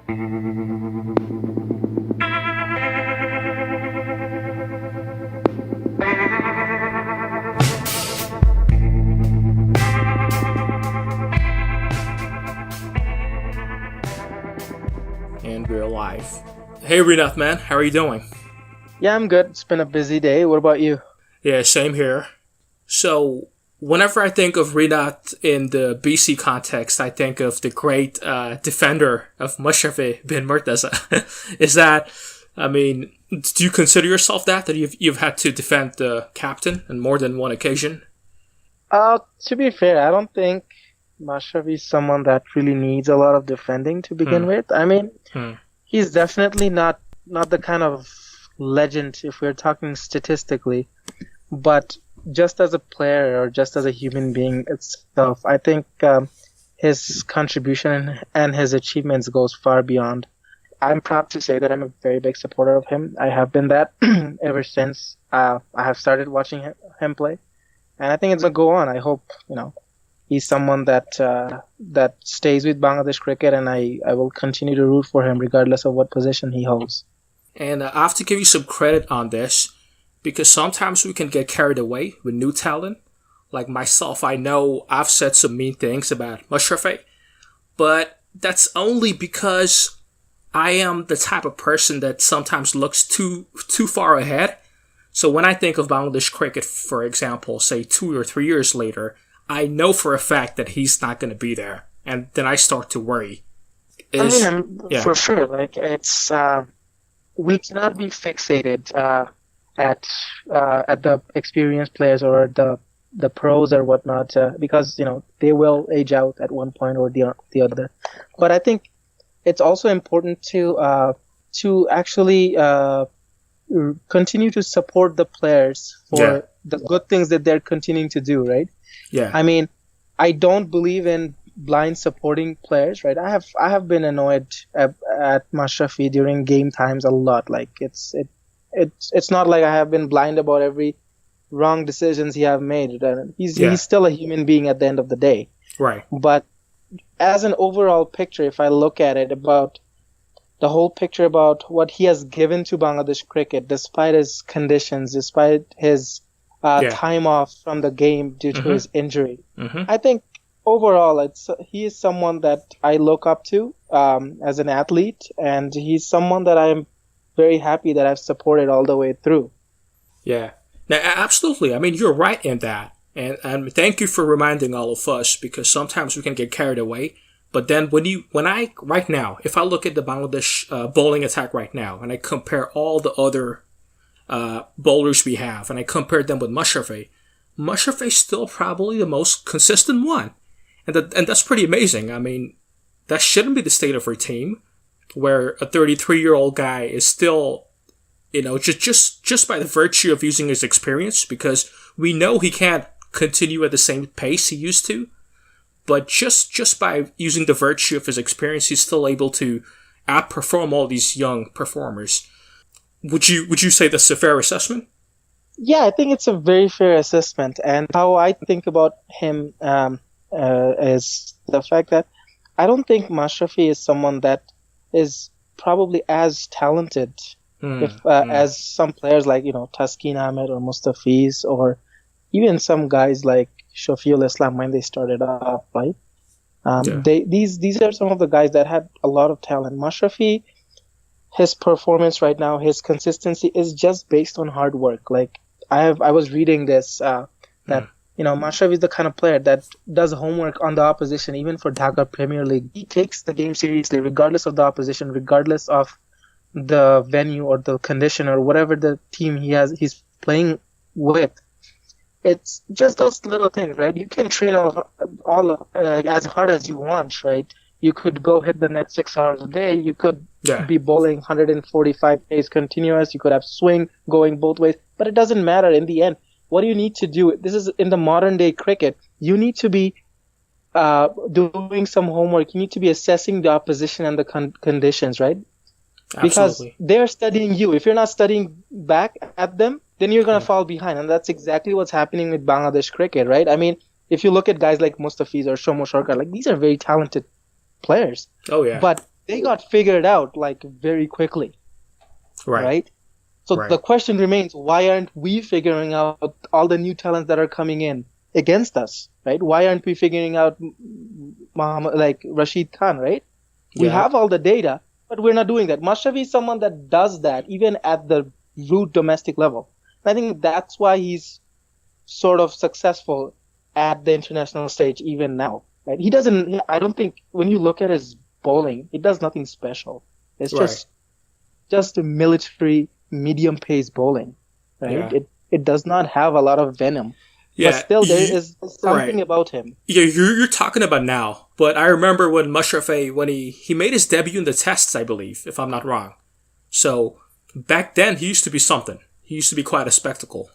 And we're live. Hey Rinat, man, how are you doing? Yeah, I'm good. It's been a busy day. What about you? Yeah, same here. So, whenever I think of Rinat in the BC context, I think of the great defender of Mashrafe bin Mortaza. Do you consider yourself that you've had to defend the captain on more than one occasion? To be fair, I don't think Mashrafe is someone that really needs a lot of defending to begin with. He's definitely not the kind of legend if we're talking statistically, but just as a player or just as a human being itself, I think his contribution and his achievements goes far beyond. I'm proud to say that I'm a very big supporter of him. I have been that ever since I have started watching him play, and I think it's gonna go on. I hope he's someone that stays with Bangladesh cricket, and I will continue to root for him regardless of what position he holds. And I have to give you some credit on this, because sometimes we can get carried away with new talent. Like myself, I know I've said some mean things about Mashrafe, but that's only because I am the type of person that sometimes looks too far ahead. So when I think of Bangladesh cricket, for example, say 2 or 3 years later, I know for a fact that he's not going to be there, and then I start to worry. For sure, it's we cannot be fixated at the experienced players or the pros or whatnot, because they will age out at one point or the other. But I think it's also important to actually continue to support the players for the good things that they're continuing to do, right? Yeah. I don't believe in blind supporting players, right? I have been annoyed at Mashrafe during game times a lot. Like it's not like I have been blind about every wrong decisions he have made. He's still a human being at the end of the day. Right. But as an overall picture, if I look at it about the whole picture about what he has given to Bangladesh cricket, despite his conditions, despite his time off from the game due to his injury, I think overall he is someone that I look up to as an athlete, and he's someone that I'm very happy that I've supported all the way through. Yeah. Now, absolutely. You're right in that. And thank you for reminding all of us, because sometimes we can get carried away. But then right now, if I look at the Bangladesh bowling attack right now, and I compare all the other bowlers we have, and I compare them with Mashrafe is still probably the most consistent one. And that's pretty amazing. That shouldn't be the state of our team, where a 33-year-old guy is still, just by the virtue of using his experience, because we know he can't continue at the same pace he used to, but just by using the virtue of his experience, he's still able to outperform all these young performers. Would you say that's a fair assessment? Yeah, I think it's a very fair assessment. And how I think about him is the fact that I don't think Mashrafe is someone that is probably as talented as some players like Taskin Ahmed or Mustafiz, or even some guys like Shafiul Islam when they started off, right? These are some of the guys that had a lot of talent. Mashrafe, his performance right now, his consistency is just based on hard work. Like I was reading this that Mashrafe is the kind of player that does homework on the opposition, even for Dhaka Premier League. He takes the game seriously, regardless of the opposition, regardless of the venue or the condition or whatever the team he's playing with. It's just those little things, right? You can train all as hard as you want, right? You could go hit the net 6 hours a day. You could be bowling 145 days continuous. You could have swing going both ways. But it doesn't matter in the end. What do you need to do? This is in the modern day cricket. You need to be doing some homework. You need to be assessing the opposition and the conditions, right? Because they're studying you. If you're not studying back at them, then you're going to fall behind. And that's exactly what's happening with Bangladesh cricket, right? If you look at guys like Mustafiz or Shomo Sarkar, these are very talented players. Oh, yeah. But they got figured out like very quickly, right? So the question remains, why aren't we figuring out all the new talents that are coming in against us, right? Why aren't we figuring out Rashid Khan, right? We have all the data, but we're not doing that. Mashrafe is someone that does that even at the root domestic level. I think that's why he's sort of successful at the international stage even now, right? I don't think when you look at his bowling, he does nothing special. It's just a military medium pace bowling, right? It does not have a lot of venom. Yeah, but still there is something about him. Yeah, you're talking about now, but I remember when Mashrafe, when he made his debut in the tests, I believe, if I'm not wrong. So back then he used to be something. He used to be quite a spectacle.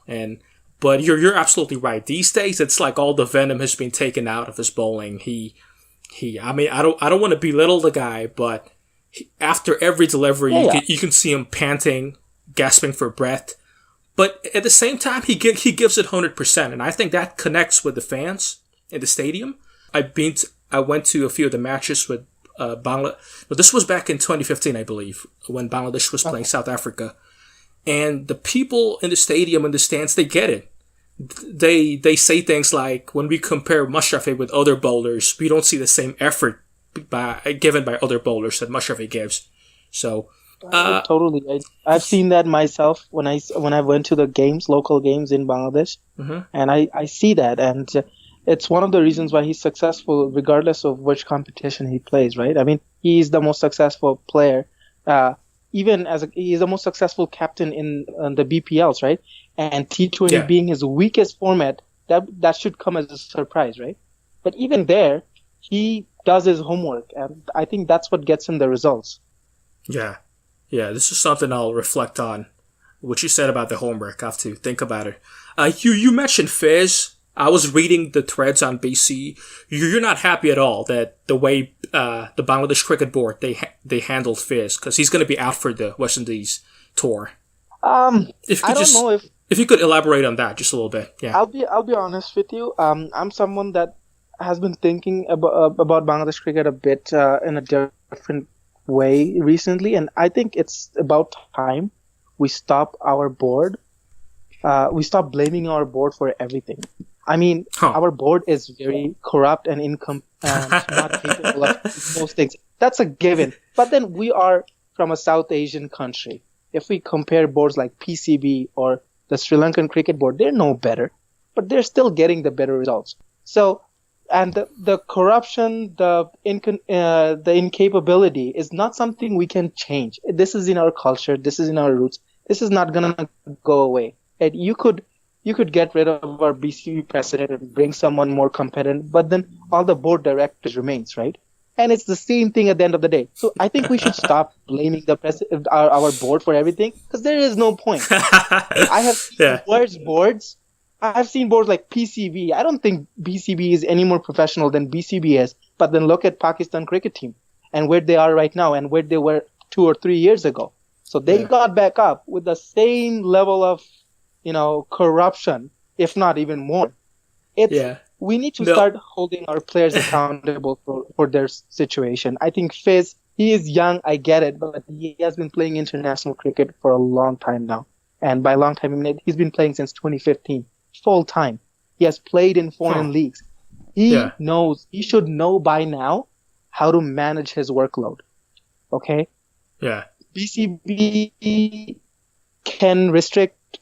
But you're absolutely right. These days it's like all the venom has been taken out of his bowling. I mean, I don't want to belittle the guy, but after every delivery, you can see him panting, gasping for breath. But at the same time, he gives it 100%, and I think that connects with the fans in the stadium. I went to a few of the matches with Bangla. But this was back in 2015, I believe, when Bangladesh was playing South Africa, and the people in the stadium in the stands, they get it. They say things like, when we compare Mashrafe with other bowlers, we don't see the same effort given by other bowlers that Mashrafe gives. So. Totally. I've seen that myself when I went to the local games in Bangladesh, and I see that, and it's one of the reasons why he's successful regardless of which competition he plays, right? I mean, he's the most successful player, he's the most successful captain in the BPLs, right? And T20 being his weakest format, that should come as a surprise, right? But even there, he does his homework, and I think that's what gets him the results. Yeah, this is something I'll reflect on. What you said about the homework, I have to think about it. You mentioned Fizz. I was reading the threads on BC. You're not happy at all that the way the Bangladesh Cricket Board they handled Fizz, because he's going to be out for the West Indies tour. If you could elaborate on that just a little bit. Yeah. I'll be honest with you. I'm someone that has been thinking about Bangladesh cricket a bit in a different way recently, and I think it's about time we stop our board. We stop blaming our board for everything. I mean, our board is very corrupt and not capable of most things. That's a given. But then we are from a South Asian country. If we compare boards like PCB or the Sri Lankan Cricket Board, they're no better, but they're still getting the better results. So. And the corruption, the incapability is not something we can change. This is in our culture. This is in our roots. This is not gonna go away. And you could get rid of our BCB president and bring someone more competent, but then all the board directors remains, right? And it's the same thing at the end of the day. So I think we should stop blaming the our board for everything, because there is no point. I have seen worse boards. I've seen boards like PCB. I don't think BCB is any more professional than BCB is. But then look at Pakistan cricket team and where they are right now and where they were 2 or 3 years ago. So they got back up with the same level of, corruption, if not even more. We need to start holding our players accountable for their situation. I think Fizz, he is young, I get it, but he has been playing international cricket for a long time now. And by long time, I mean he's been playing since 2015. Full time. He has played in foreign leagues. He should know by now how to manage his workload. Okay? Yeah. BCB can restrict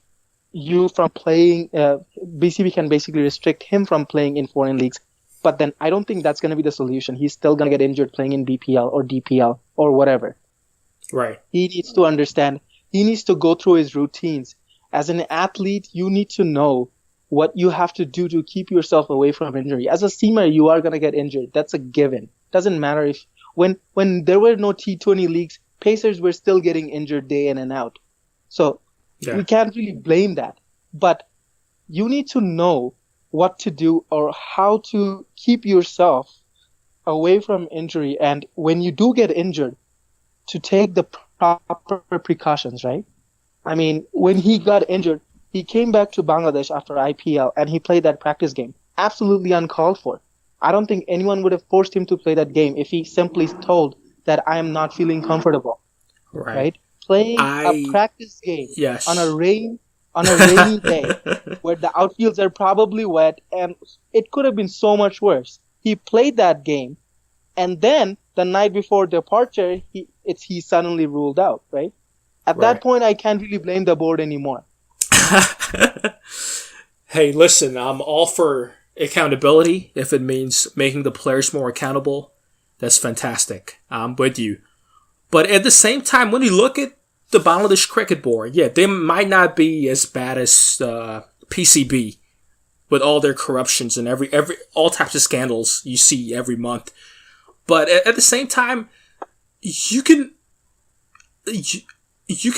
you from playing, BCB can basically restrict him from playing in foreign leagues. But then I don't think that's going to be the solution. He's still going to get injured playing in BPL or DPL or whatever. Right. He needs to understand. He needs to go through his routines. As an athlete, you need to know what you have to do to keep yourself away from injury. As a seamer, you are going to get injured. That's a given. Doesn't matter if when there were no T20 leagues, pacers were still getting injured day in and out. So we can't really blame that. But you need to know what to do or how to keep yourself away from injury. And when you do get injured, to take the proper precautions, right? I mean, when he got injured, he came back to Bangladesh after IPL and he played that practice game. Absolutely uncalled for. I don't think anyone would have forced him to play that game if he simply told that I am not feeling comfortable. Right? Playing a practice game on a rainy day where the outfields are probably wet, and it could have been so much worse. He played that game, and then the night before departure, he suddenly ruled out, right? At that point, I can't really blame the board anymore. Hey, listen, I'm all for accountability. If it means making the players more accountable, that's fantastic. I'm with you. But at the same time, when you look at the Bangladesh Cricket Board, yeah, they might not be as bad as PCB with all their corruptions and all types of scandals you see every month. But at the same time, you can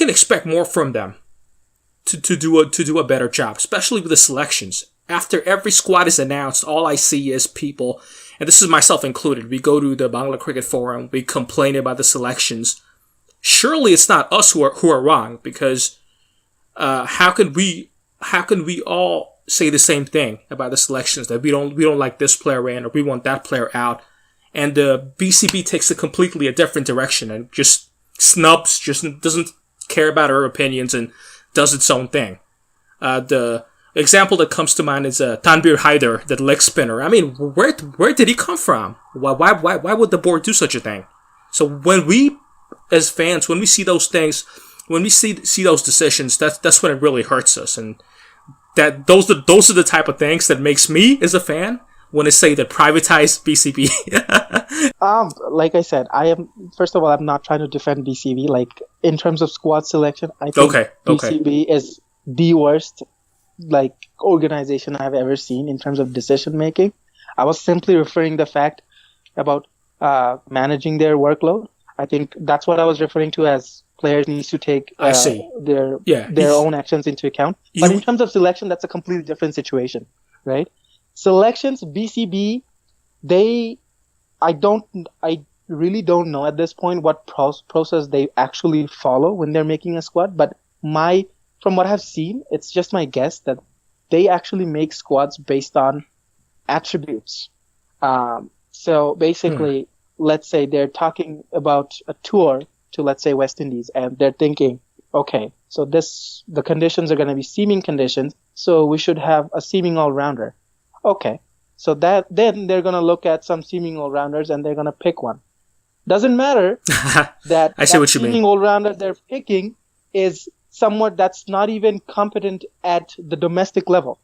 expect more from them to do a better job, especially with the selections. After every squad is announced, all I see is people, and this is myself included, we go to the Bangla Cricket Forum, we complain about the selections. Surely it's not us who are wrong, because how can we all say the same thing about the selections, that we don't like this player in, or we want that player out, and the BCB takes a completely different direction and just snubs, just doesn't care about our opinions and does its own thing. The example that comes to mind is Tanvir Haider, that leg spinner. I mean, where did he come from? Why would the board do such a thing? So when we, as fans, when we see those things, when we see those decisions, that's when it really hurts us. And that those are the type of things that makes me, as a fan, want to say that privatize BCB. Like I said, first of all, I'm not trying to defend BCB. Like, in terms of squad selection, I think BCB is the worst organization I've ever seen in terms of decision making. I was simply referring the fact about managing their workload. I think that's what I was referring to as players need to take their own actions into account. But in terms of selection, that's a completely different situation, right? Selections, BCB, I really don't know at this point what process they actually follow when they're making a squad. But from what I've seen, it's just my guess that they actually make squads based on attributes. So basically, let's say they're talking about a tour to, let's say, West Indies, and they're thinking, okay, so the conditions are going to be seaming conditions, so we should have a seaming all-rounder. Okay, so then they're going to look at some seaming all-rounders and they're going to pick one. Doesn't matter that seaming all-rounder they're picking is someone that's not even competent at the domestic level.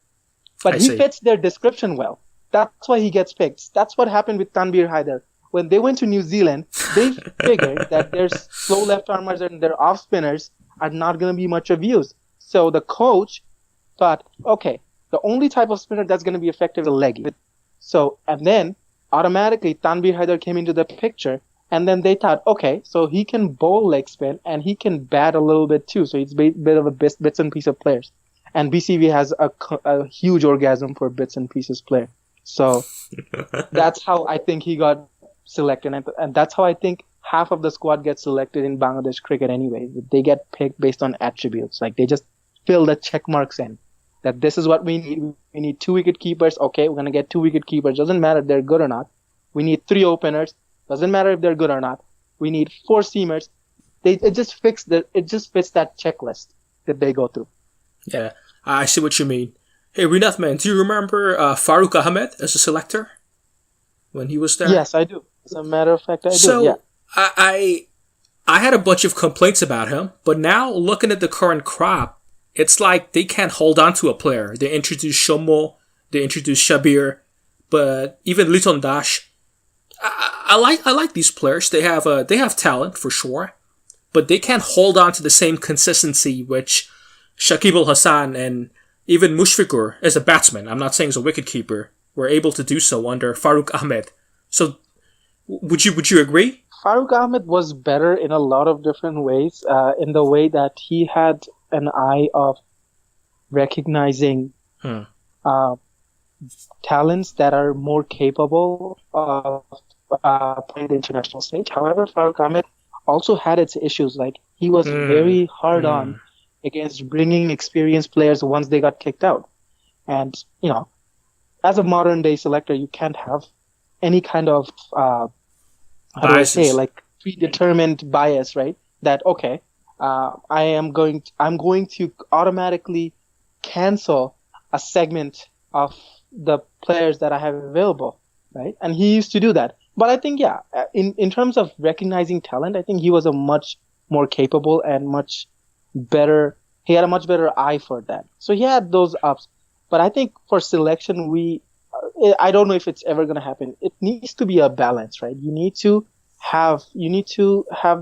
But he fits their description well. That's why he gets picked. That's what happened with Tanvir Haider. When they went to New Zealand, they figured that their slow left-armers and their off-spinners are not going to be much of use. So the coach thought, okay, the only type of spinner that's going to be effective is a leggy. So, and then automatically Tanvir Haider came into the picture, and then they thought, okay, so he can bowl leg spin and he can bat a little bit too. So he's a bit of a bits and pieces of players. And BCB has a huge orgasm for bits and pieces player. So that's how I think he got selected. And that's how I think half of the squad gets selected in Bangladesh cricket anyway. They get picked based on attributes. Like, they just fill the check marks in. That this is what we need. We need 2 wicket keepers. Okay, we're going to get 2 wicket keepers. Doesn't matter if they're good or not. We need 3 openers. Doesn't matter if they're good or not. We need 4 seamers. It just fits that checklist that they go through. Yeah, I see what you mean. Hey, Rinat, man, do you remember Faruk Ahmed as a selector when he was there? Yes, I do. As a matter of fact, I do. So I had a bunch of complaints about him, but now looking at the current crop, it's like they can't hold on to a player. They introduced Shomo, they introduced Shabir, but even Liton Dash. I like these players. They have talent for sure, but they can't hold on to the same consistency which Shakib al-Hassan and even Mushfiqur as a batsman, I'm not saying as a wicketkeeper, were able to do so under Faruk Ahmed. So, would you agree? Faruk Ahmed was better in a lot of different ways. In the way that he had an eye of recognizing talents that are more capable of playing the international stage. However, Faruk Ahmed also had its issues. Like, he was very hard on against bringing experienced players once they got kicked out. And, as a modern day selector, you can't have any kind of, predetermined bias, right? That okay, I'm going to automatically cancel a segment of the players that I have available, right? And he used to do that. But I think, yeah, in terms of recognizing talent, I think he was a much more capable and much better. He had a much better eye for that. So he had those ups. But I think for selection, I don't know if it's ever going to happen. It needs to be a balance, right? You need to have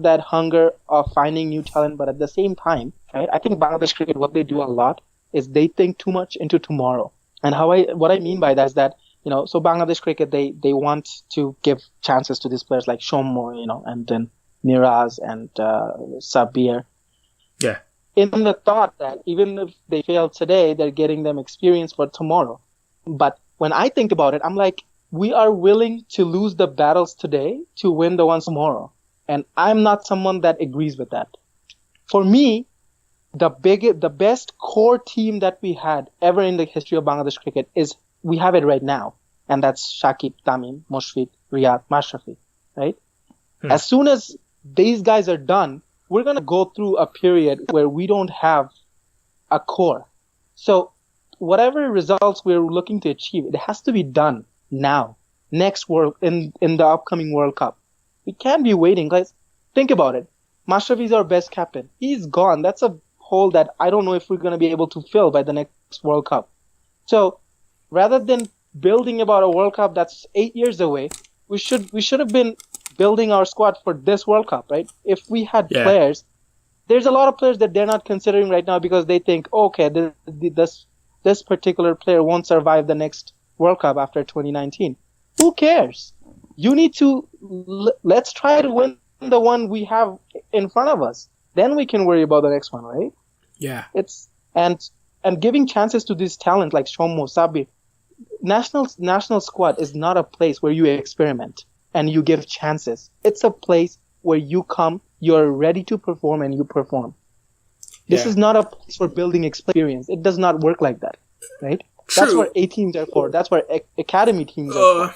that hunger of finding new talent, but at the same time, right? I think Bangladesh cricket, what they do a lot is they think too much into tomorrow. And what I mean by that is that, so Bangladesh cricket, they want to give chances to these players like Shomo, and then Miraz and Sabir. Yeah. In the thought that even if they fail today, they're getting them experience for tomorrow. But when I think about it, I'm like, we are willing to lose the battles today to win the ones tomorrow. And I'm not someone that agrees with that. For me, the best core team that we had ever in the history of Bangladesh cricket is we have it right now. And that's Shakib, Tamim, Mushfiq, Riyad, Mashrafe, right? As soon as these guys are done, we're going to go through a period where we don't have a core. So whatever results we're looking to achieve, it has to be done now, next in the upcoming World Cup. We can't be waiting, guys. Think about it. Mashrafe is our best captain. He's gone. That's a hole that I don't know if we're going to be able to fill by the next World Cup. So rather than building about a World Cup that's 8 years away, we should have been building our squad for this World Cup, right? If we had players, there's a lot of players that they're not considering right now because they think, okay, this particular player won't survive the next World Cup after 2019. Who cares? You need to let's try to win the one we have in front of us. Then we can worry about the next one, right? Yeah. It's and giving chances to this talent like Shomo, Sabir. National squad is not a place where you experiment and you give chances. It's a place where you come, you're ready to perform, and you perform. This is not a place for building experience. It does not work like that, right? True. That's what A teams are for. That's what academy teams are for.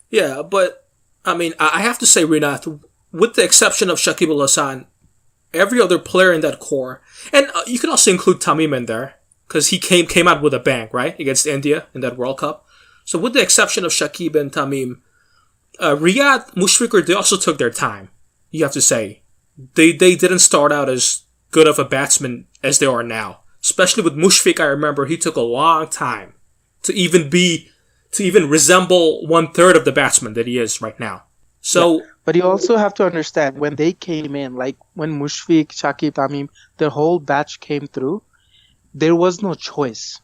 Yeah, but I mean, I have to say, Rinat, with the exception of Shakib Al Hasan, every other player in that core, and you can also include Tamim in there, because he came out with a bang, right, against India in that World Cup. So with the exception of Shakib and Tamim, Riyad, Mushfiq, they also took their time, you have to say. They didn't start out as good of a batsman as they are now. Especially with Mushfiq, I remember he took a long time to even resemble 1/3 of the batsman that he is right now. So, but you also have to understand, when they came in, like when Mushfiq, Shakib, Tamim, their whole batch came through, there was no choice.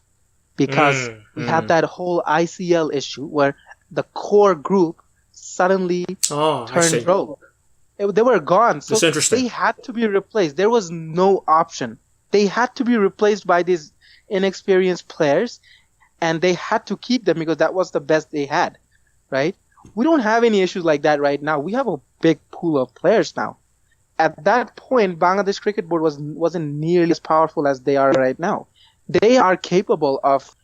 Because we had that whole ICL issue where the core group suddenly turned rogue. They were gone. So that's interesting. They had to be replaced. There was no option. They had to be replaced by these inexperienced players, and they had to keep them because that was the best they had, right? We don't have any issues like that right now. We have a big pool of players now. At that point, Bangladesh Cricket Board wasn't nearly as powerful as they are right now. They are capable of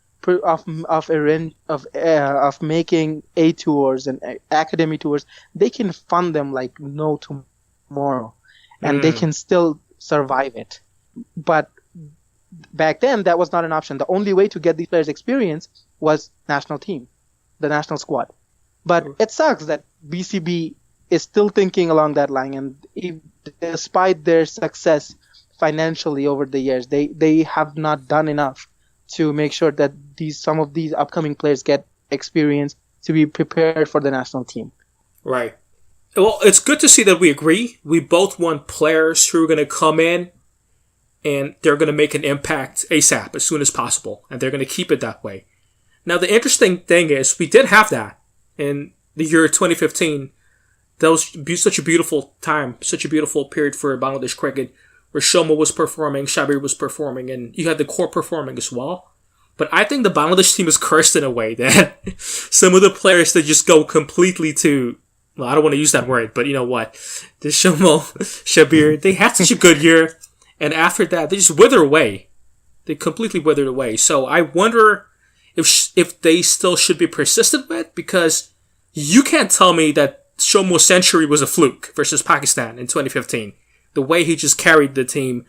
making A tours and academy tours. They can fund them like no tomorrow, and they can still survive it. But back then, that was not an option. The only way to get these players experience was national team, the national squad. But it sucks that BCB is still thinking along that line, and despite their success financially over the years, they have not done enough to make sure that some of these upcoming players get experience to be prepared for the national team. Right. Well, it's good to see that we agree. We both want players who are going to come in and they're going to make an impact ASAP, as soon as possible, and they're going to keep it that way. Now, the interesting thing is we did have that in the year 2015. That was such a beautiful time, such a beautiful period for Bangladesh cricket, where Shomo was performing, Shabir was performing, and you had the core performing as well. But I think the Bangladesh team is cursed in a way that some of the players that just go completely to, well, I don't want to use that word, but you know what? The Shomo, Shabir, they had such a good year, and after that, they just wither away. They completely withered away. So I wonder if they still should be persistent with, because you can't tell me that Shomo's century was a fluke versus Pakistan in 2015. The way he just carried the team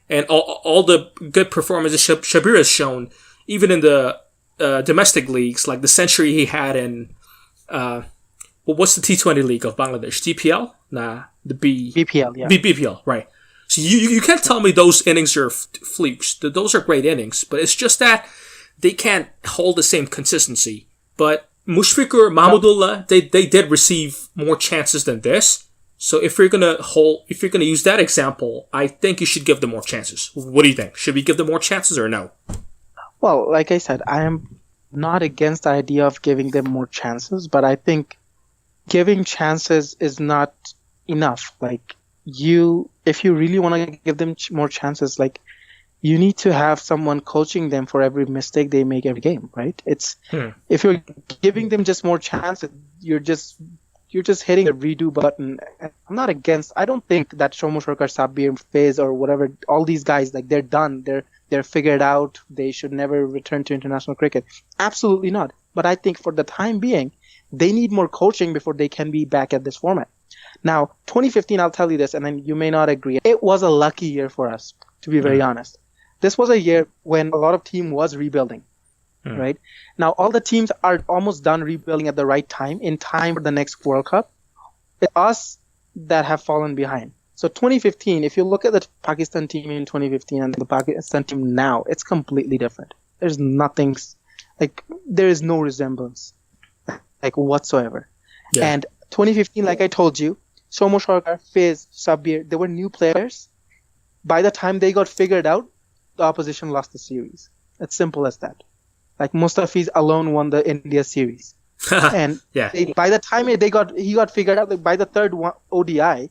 and all the good performances Shabir has shown, even in the domestic leagues, like the century he had in, what's the T20 league of Bangladesh? DPL? Nah, the BPL, yeah. BPL, right. So you can't tell me those innings are flukes. Those are great innings, but it's just that they can't hold the same consistency. But Mushfiqur, Mahmudullah, they did receive more chances than this. So if you're gonna use that example, I think you should give them more chances. What do you think? Should we give them more chances or no? Well, like I said, I am not against the idea of giving them more chances, but I think giving chances is not enough. Like, if you really want to give them more chances, like, you need to have someone coaching them for every mistake they make every game, right? If you're giving them just more chances, you're just hitting a redo button. I'm not against. I don't think that Shomo Sarkar, Sabir, Faiz, or whatever, all these guys, like, they're done. They're figured out. They should never return to international cricket. Absolutely not. But I think for the time being, they need more coaching before they can be back at this format. Now, 2015, I'll tell you this, and then you may not agree. It was a lucky year for us, to be very honest. This was a year when a lot of team was rebuilding, right? Now, all the teams are almost done rebuilding at the right time, in time for the next World Cup. It's us that have fallen behind. So 2015, if you look at the Pakistan team in 2015 and the Pakistan team now, it's completely different. There's nothing, like, there is no resemblance, like, whatsoever. Yeah. And 2015, like I told you, Shomo Sarkar, Faiz, Sabir, they were new players. By the time they got figured out, the opposition lost the series. It's simple as that. Like, Mustafiz alone won the India series. And by the time he got figured out, like, by the third ODI,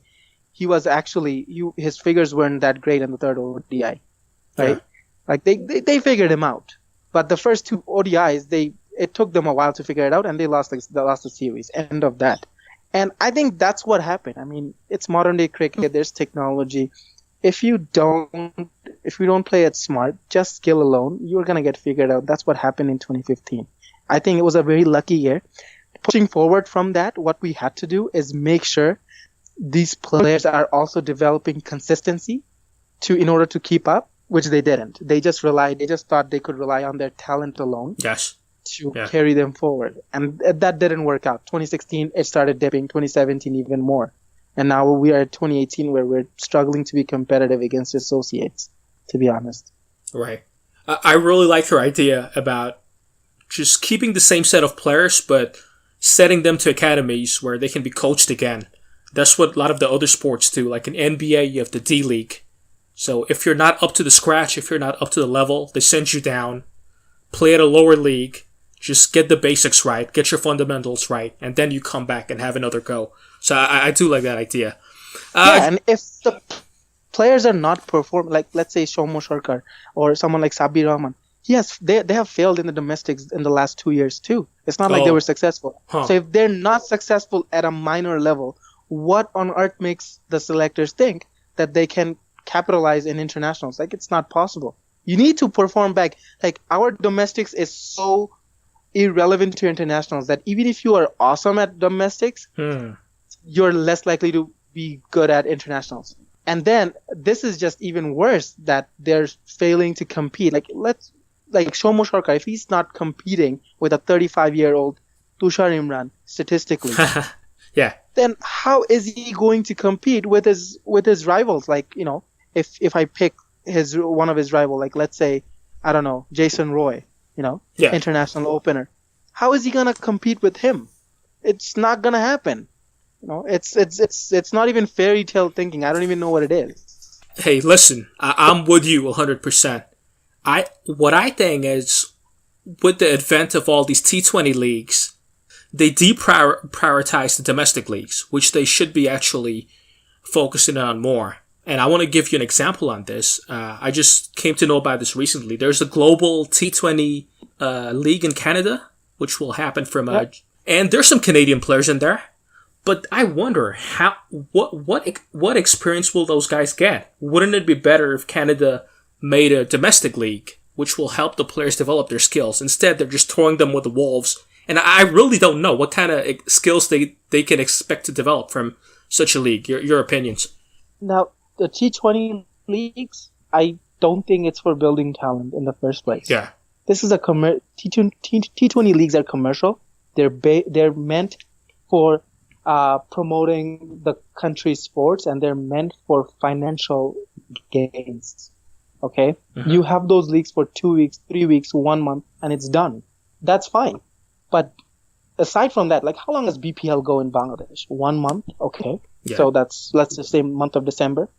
he was actually, his figures weren't that great in the third ODI, right? Yeah. Like, they figured him out. But the first two ODIs, it took them a while to figure it out, and they lost the series. End of that. And I think that's what happened. I mean, it's modern day cricket. There's technology. If you don't play it smart, just skill alone, you're gonna get figured out. That's what happened in 2015. I think it was a very lucky year. Pushing forward from that, what we had to do is make sure these players are also developing consistency in order to keep up, which they didn't. They just thought they could rely on their talent alone. Yes. To carry them forward. And that didn't work out. 2016, it started dipping. 2017, even more. And now we are at 2018, where we're struggling to be competitive against associates, to be honest. Right. I really like your idea about just keeping the same set of players, but setting them to academies where they can be coached again. That's what a lot of the other sports do. Like in NBA, you have the D League. So if you're not up to the scratch, if you're not up to the level, they send you down, play at a lower league, just get the basics right, get your fundamentals right, and then you come back and have another go. So I do like that idea. And if the players are not performing, like, let's say Shomo Sarkar or someone like Sabir Rahman, they have failed in the domestics in the last 2 years too. It's not like they were successful. So if they're not successful at a minor level, what on earth makes the selectors think that they can capitalize in internationals? Like, it's not possible. You need to perform back. Like, our domestics is so irrelevant to internationals that even if you are awesome at domestics, you're less likely to be good at internationals. And then this is just even worse, that they're failing to compete. Like Shomo Sarkar, if he's not competing with a 35-year-old Tushar Imran statistically, then how is he going to compete with his rivals? Like, you know, if I pick one of his rival, like, let's say, I don't know, Jason Roy, you know, international opener, how is he gonna compete with him? It's not gonna happen. You know, it's not even fairy tale thinking. I don't even know what it is. Hey, listen, I'm with you 100%. What I think is, with the advent of all these T20 leagues, they deprioritize the domestic leagues, which they should be actually focusing on more. And I want to give you an example on this. I just came to know about this recently. There's a global T20 league in Canada, which will happen from and there's some Canadian players in there. But I wonder what experience will those guys get? Wouldn't it be better if Canada made a domestic league, which will help the players develop their skills? Instead, they're just throwing them with the wolves And I really don't know what kind of skills they can expect to develop from such a league. Your opinions? Now, the T20 leagues, I don't think it's for building talent in the first place. Yeah. This is T20 leagues are commercial. They're meant for promoting the country's sports, and they're meant for financial gains. Okay? Mm-hmm. You have those leagues for 2 weeks, 3 weeks, 1 month, and it's done. That's fine. But aside from that, like, how long does BPL go in Bangladesh? 1 month? Okay. Yeah. So let's just say month of December.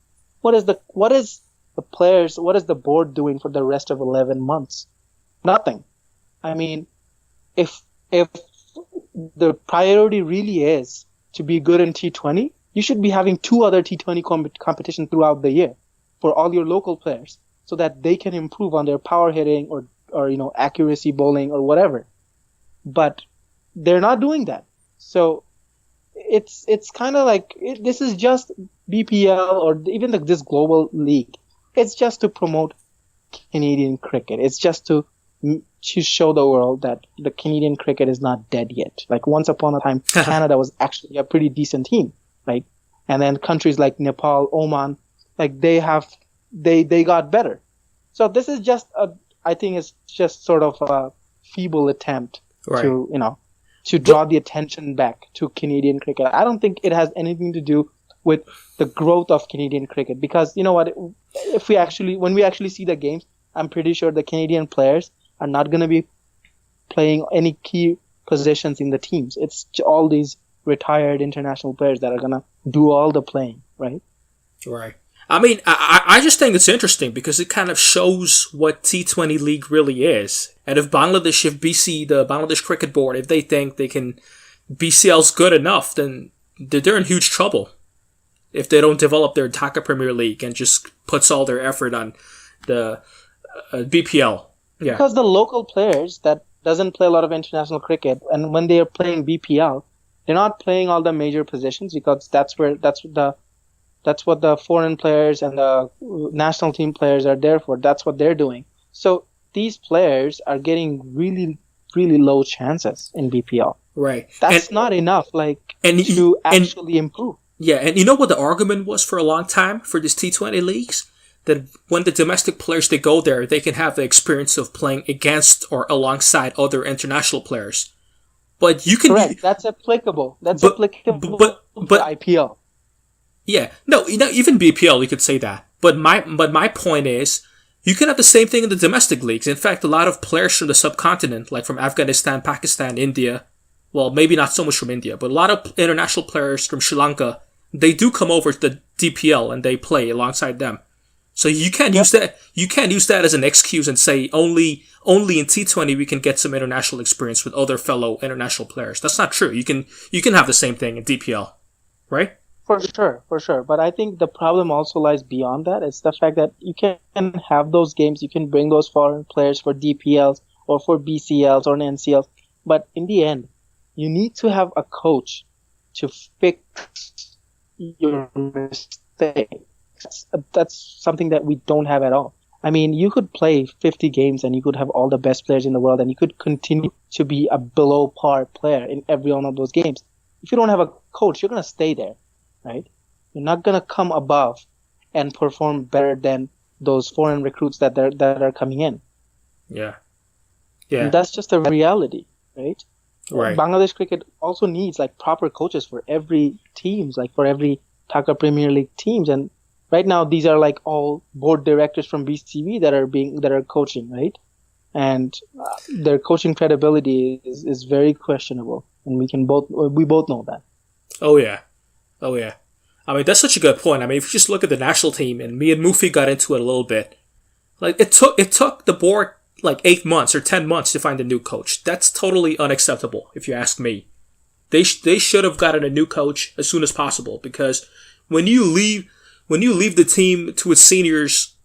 What is the board doing for the rest of 11 months? Nothing. I mean, if the priority really is to be good in T20, you should be having 2 other T20 competitions throughout the year for all your local players, so that they can improve on their power hitting or accuracy bowling or whatever. But they're not doing that. So it's kind of like this is just BPL or even this global league. It's just to promote Canadian cricket. It's just to show the world that the Canadian cricket is not dead yet. Like, once upon a time, Canada was actually a pretty decent team, right? And then countries like Nepal, Oman, like they got better. So this is I think it's just sort of a feeble attempt to draw the attention back to Canadian cricket. I don't think it has anything to do with the growth of Canadian cricket, because you know what? When we actually see the games, I'm pretty sure the Canadian players are not going to be playing any key positions in the teams. It's all these retired international players that are going to do all the playing, right? Right. I mean, I just think it's interesting because it kind of shows what T20 league really is. And if the Bangladesh Cricket Board, if they think BCL's good enough, then they're in huge trouble if they don't develop their Dhaka Premier League and just puts all their effort on the BPL. Yeah. Because the local players that doesn't play a lot of international cricket, and when they are playing BPL, they're not playing all the major positions, because that's what the foreign players and the national team players are there for. That's what they're doing. So these players are getting really, really low chances in BPL. Right. That's not enough, to actually improve. Yeah, and you know what the argument was for a long time for these T20 leagues? That when the domestic players, they go there, they can have the experience of playing against or alongside other international players. But you can... Correct, that's applicable. Applicable to IPL. Yeah, no, even BPL, you could say that. But my point is, you can have the same thing in the domestic leagues. In fact, a lot of players from the subcontinent, like from Afghanistan, Pakistan, India, well, maybe not so much from India, but a lot of international players from Sri Lanka, they do come over to the DPL and they play alongside them. So you can't use that. You can't use that as an excuse and say only in T20 we can get some international experience with other fellow international players. That's not true. You can have the same thing in DPL, right? For sure. But I think the problem also lies beyond that. It's the fact that you can have those games, you can bring those foreign players for DPLs or for BCLs or NCLs, but in the end, you need to have a coach to fix your mistakes. That's something that we don't have at all. I mean, you could play 50 games and you could have all the best players in the world and you could continue to be a below par player in every one of those games. If you don't have a coach, you're going to stay there, right? You're not going to come above and perform better than those foreign recruits that are coming in. Yeah. And that's just the reality, right? Right. Bangladesh cricket also needs proper coaches for every teams, for every Dhaka Premier League teams, and right now these are all board directors from BCB that are coaching, right? And their coaching credibility is very questionable, and we both know that. Oh yeah. I mean, that's such a good point. I mean, if you just look at the national team, and me and Mufi got into it a little bit, it took the board 8 months or 10 months to find a new coach. That's totally unacceptable, if you ask me. They should have gotten a new coach as soon as possible, because when you leave the team to its seniors,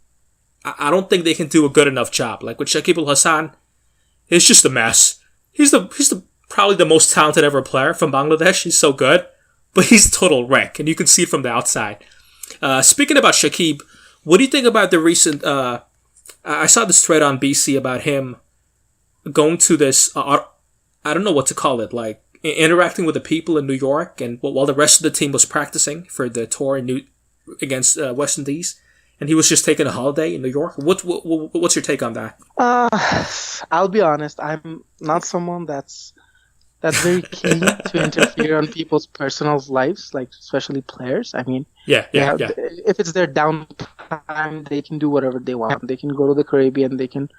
I don't think they can do a good enough job. Like with Shakib al-Hassan, it's just a mess. He's probably the most talented ever player from Bangladesh. He's so good, but he's a total wreck, and you can see it from the outside. Speaking about Shakib, what do you think about the recent... I saw this thread on BC about him going to this... I don't know what to call it, like interacting with the people in New York, and while the rest of the team was practicing for the tour against West Indies, and he was just taking a holiday in New York. What's your take on that? I'll be honest. I'm not someone that's very keen to interfere on people's personal lives, like especially players. I mean, yeah. If it's their downtime, they can do whatever they want. They can go to the Caribbean. They can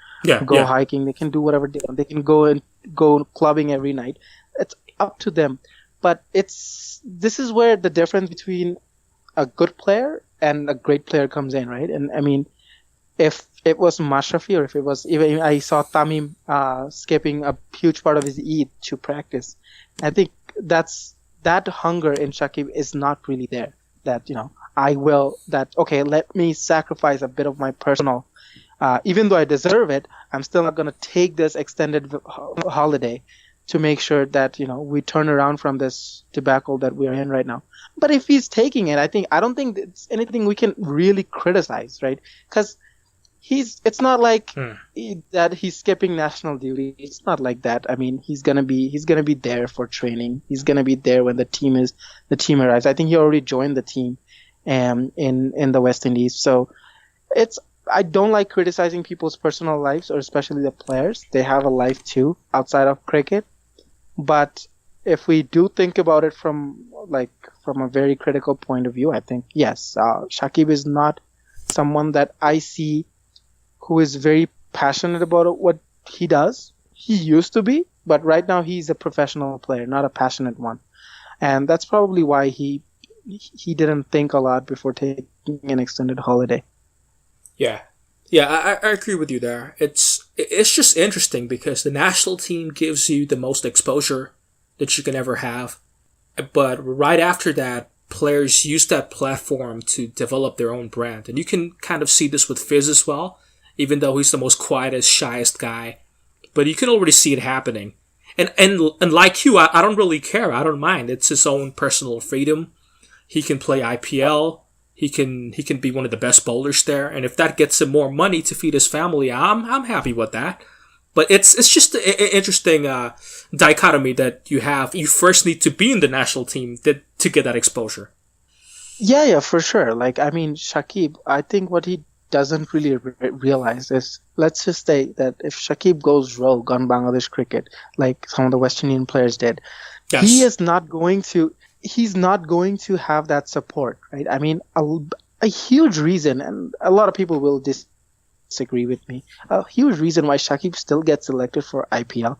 go hiking. They can do whatever they want. They can go clubbing every night. It's up to them. But this is where the difference between a good player and a great player comes in, right? And I mean, if it was Mashrafe, or if it was even I saw Tamim skipping a huge part of his Eid to practice, I think that hunger in Shakib is not really there. That let me sacrifice a bit of my personal, even though I deserve it, I'm still not going to take this extended holiday to make sure that we turn around from this debacle that we're in right now. But if he's taking it, I don't think it's anything we can really criticize, right? Because it's not like that he's skipping national duty. It's not like that. I mean, he's gonna be there for training. He's gonna be there when the team arrives. I think he already joined the team, in the West Indies. So I don't like criticizing people's personal lives, or especially the players. They have a life too outside of cricket. But if we do think about it from a very critical point of view, I think yes, Shakib is not someone that I see who is very passionate about what he does. He used to be, but right now he's a professional player, not a passionate one. And that's probably why he didn't think a lot before taking an extended holiday. Yeah, I agree with you there. It's just interesting because the national team gives you the most exposure that you can ever have. But right after that, players use that platform to develop their own brand. And you can kind of see this with Fizz as well, even though he's the most quietest, shyest guy. But you can already see it happening. And like you, I don't really care. I don't mind. It's his own personal freedom. He can play IPL. He can be one of the best bowlers there. And if that gets him more money to feed his family, I'm happy with that. But it's just an interesting dichotomy that you have. You first need to be in the national team to get that exposure. Yeah, for sure. Like, I mean, Shakib, I think what he doesn't really realize is, let's just say that if Shakib goes rogue on Bangladesh cricket, like some of the West Indian players did, yes, he's not going to have that support, right? I mean, a huge reason, and a lot of people will disagree with me, a huge reason why Shakib still gets selected for IPL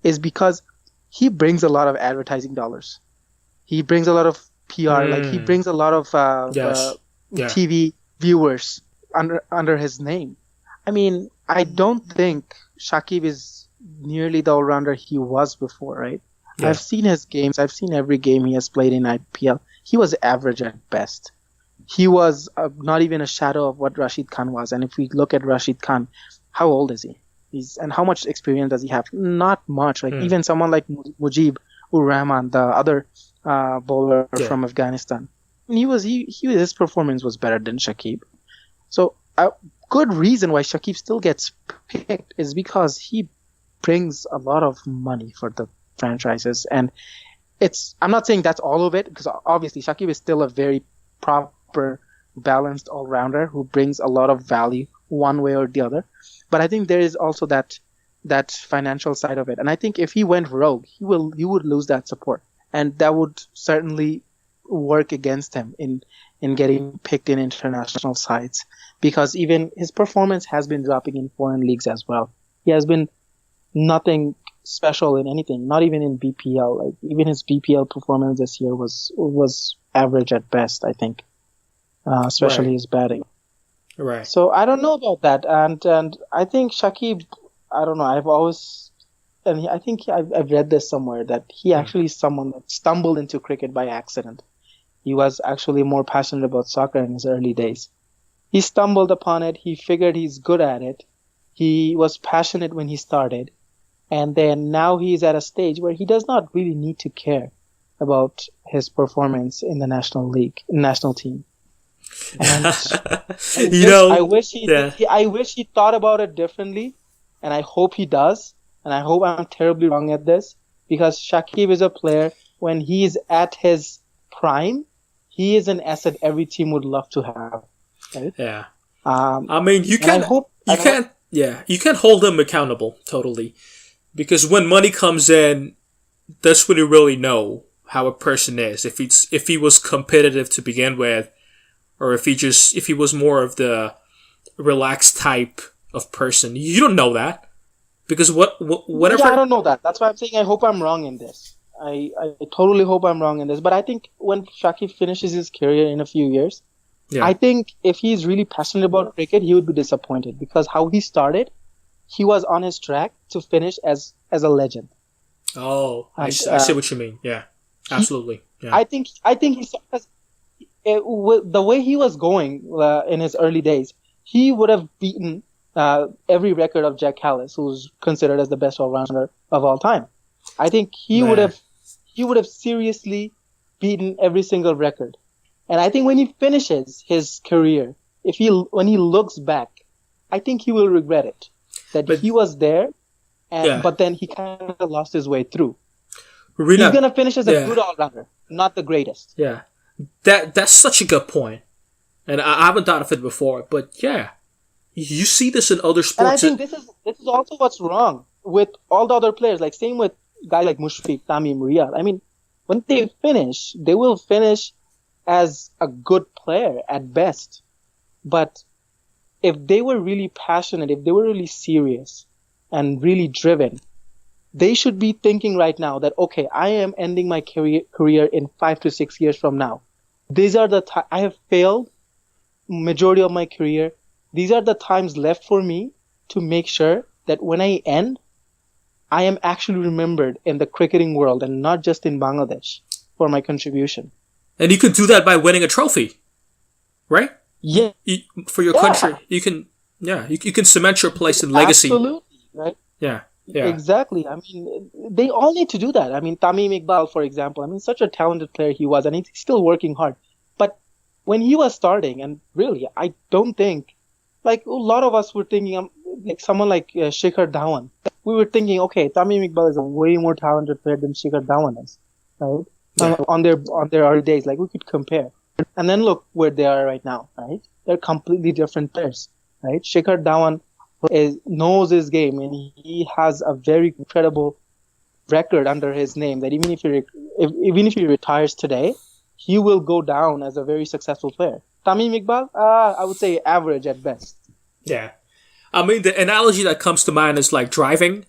is because he brings a lot of advertising dollars. He brings a lot of PR, like he brings a lot of TV viewers under his name. I mean, I don't think Shakib is nearly the all-rounder he was before, right? Yeah. I've seen his games. I've seen every game he has played in IPL. He was average at best. He was not even a shadow of what Rashid Khan was. And if we look at Rashid Khan, how old is he? And how much experience does he have? Not much. Like even someone like Mujib ur Rahman, the other bowler from Afghanistan, his performance was better than Shakib. So a good reason why Shakib still gets picked is because he brings a lot of money for the franchises. And I'm not saying that's all of it, because obviously Shakib is still a very proper, balanced all-rounder who brings a lot of value one way or the other. But I think there is also that financial side of it. And I think if he went rogue, he would lose that support. And that would certainly work against him in getting picked in international sides, because even his performance has been dropping in foreign leagues as well. He has been nothing special in anything, not even in BPL. Like even his BPL performance this year was average at best, I think, especially his batting. Right. So I don't know about that, and I think Shakib, I don't know. I think I've read this somewhere that he actually is someone that stumbled into cricket by accident. He was actually more passionate about soccer in his early days. He stumbled upon it. He figured he's good at it. He was passionate when he started. And then now he's at a stage where he does not really need to care about his performance in the national team. And I wish he thought about it differently, and I hope he does. and I hope I'm terribly wrong at this, because Shakib is a player, when he's at his prime, he is an asset every team would love to have. Right? Yeah. I mean, you can't hold him accountable totally, because when money comes in, that's when you really know how a person is. If he was competitive to begin with, or if he was more of the relaxed type of person. You don't know that, because whatever. Yeah, I don't know that. That's why I'm saying I hope I'm wrong in this. I totally hope I'm wrong in this. But I think when Shakib finishes his career in a few years, I think if he's really passionate about cricket, he would be disappointed, because how he started, he was on his track to finish as a legend. Oh, I see what you mean. Yeah, absolutely. Yeah. I think the way he was going in his early days, he would have beaten every record of Jack Callis, who's considered as the best all-rounder of all time. I think he would have seriously beaten every single record. And I think when he finishes his career, when he looks back, I think he will regret it. But he was there, but then he kind of lost his way through. He's going to finish as a good all-rounder, not the greatest. Yeah. That's such a good point. And I haven't thought of it before, but yeah. You see this in other sports. And I think this is also what's wrong with all the other players. Like, same with guys like Mashrafe, Tamim, Riyad. I mean, when they finish, they will finish as a good player at best. But if they were really passionate, if they were really serious and really driven, they should be thinking right now that, okay, I am ending my career in 5 to 6 years from now. These are I have failed majority of my career. These are the times left for me to make sure that when I end, I am actually remembered in the cricketing world and not just in Bangladesh for my contribution. And you can do that by winning a trophy, right? Yeah. For your country, you can cement your place in legacy. Absolutely, right? Yeah. Exactly. I mean, they all need to do that. I mean, Tamim Iqbal, for example, I mean, such a talented player he was, and he's still working hard. But when he was starting, and really, I don't think, like a lot of us were thinking, like someone like Shikhar Dhawan, we were thinking, okay, Tamim Iqbal is a way more talented player than Shikhar Dhawan is, right? Yeah. On their early days, like we could compare. And then look where they are right now, right? They're completely different players, right? Shikhar Dhawan knows his game, and he has a very incredible record under his name, that even if he retires today, he will go down as a very successful player. Tamim Iqbal, I would say average at best. Yeah. I mean, the analogy that comes to mind is like driving,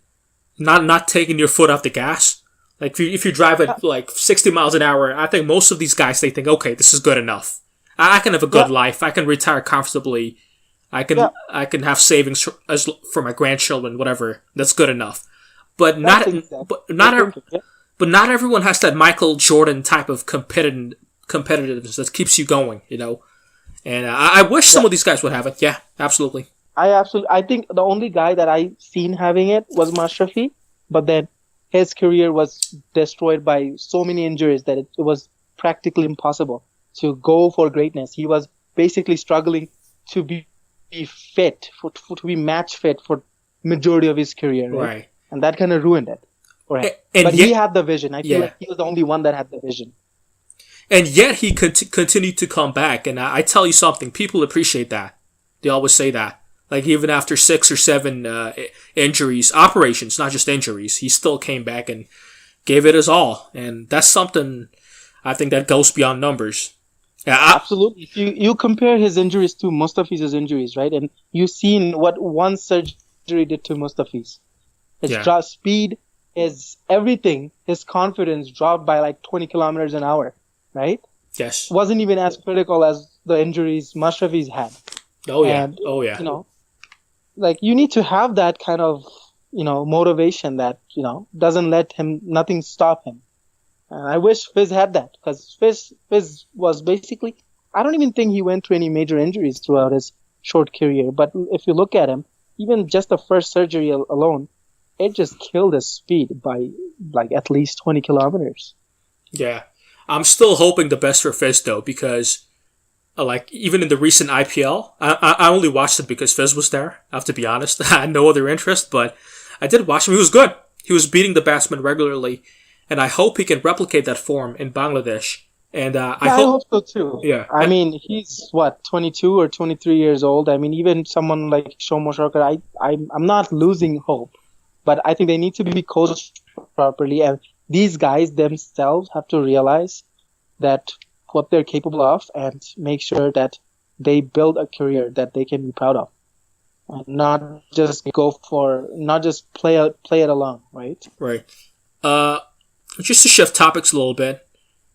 not taking your foot off the gas. Like if you drive at like 60 miles an hour, I think most of these guys, they think, okay, this is good enough. I can have a good life. I can retire comfortably. I can have savings for my grandchildren, whatever. That's good enough. But not everyone has that Michael Jordan type of competitiveness that keeps you going, you know. And I wish some of these guys would have it. Yeah, absolutely. I think the only guy that I seen having it was Mashrafe, but then his career was destroyed by so many injuries that it was practically impossible to go for greatness. He was basically struggling to be fit, to be match fit for majority of his career, right? And that kind of ruined it. Right. But he had the vision. I feel like he was the only one that had the vision. And yet he continued to come back. And I tell you something, people appreciate that. They always say that. Like even after 6 or 7 operations, not just injuries, he still came back and gave it his all. And that's something I think that goes beyond numbers. Yeah, absolutely. If you compare his injuries to Mustafiz's injuries, right? And you've seen what one surgery did to Mustafiz. His speed, his everything, his confidence dropped by like 20 kilometers an hour, right? Yes. Wasn't even as critical as the injuries Mashrafi's had. Oh, yeah. And, you know, like you need to have that kind of, you know, motivation that, you know, doesn't let nothing stop him. And I wish Fizz had that, because Fizz was basically, I don't even think he went through any major injuries throughout his short career. But if you look at him, even just the first surgery alone, it just killed his speed by like at least 20 kilometers. Yeah. I'm still hoping the best for Fizz though, because like even in the recent IPL, I only watched it because Fizz was there. I have to be honest. I had no other interest, but I did watch him. He was good. He was beating the batsmen regularly, and I hope he can replicate that form in Bangladesh. And I hope so too. Yeah. I mean, he's 22 or 23 years old. I mean, even someone like Mashrafe, I'm not losing hope, but I think they need to be coached properly, and these guys themselves have to realize that what they're capable of and make sure that they build a career that they can be proud of, and not just play it along, right? Right. Just to shift topics a little bit.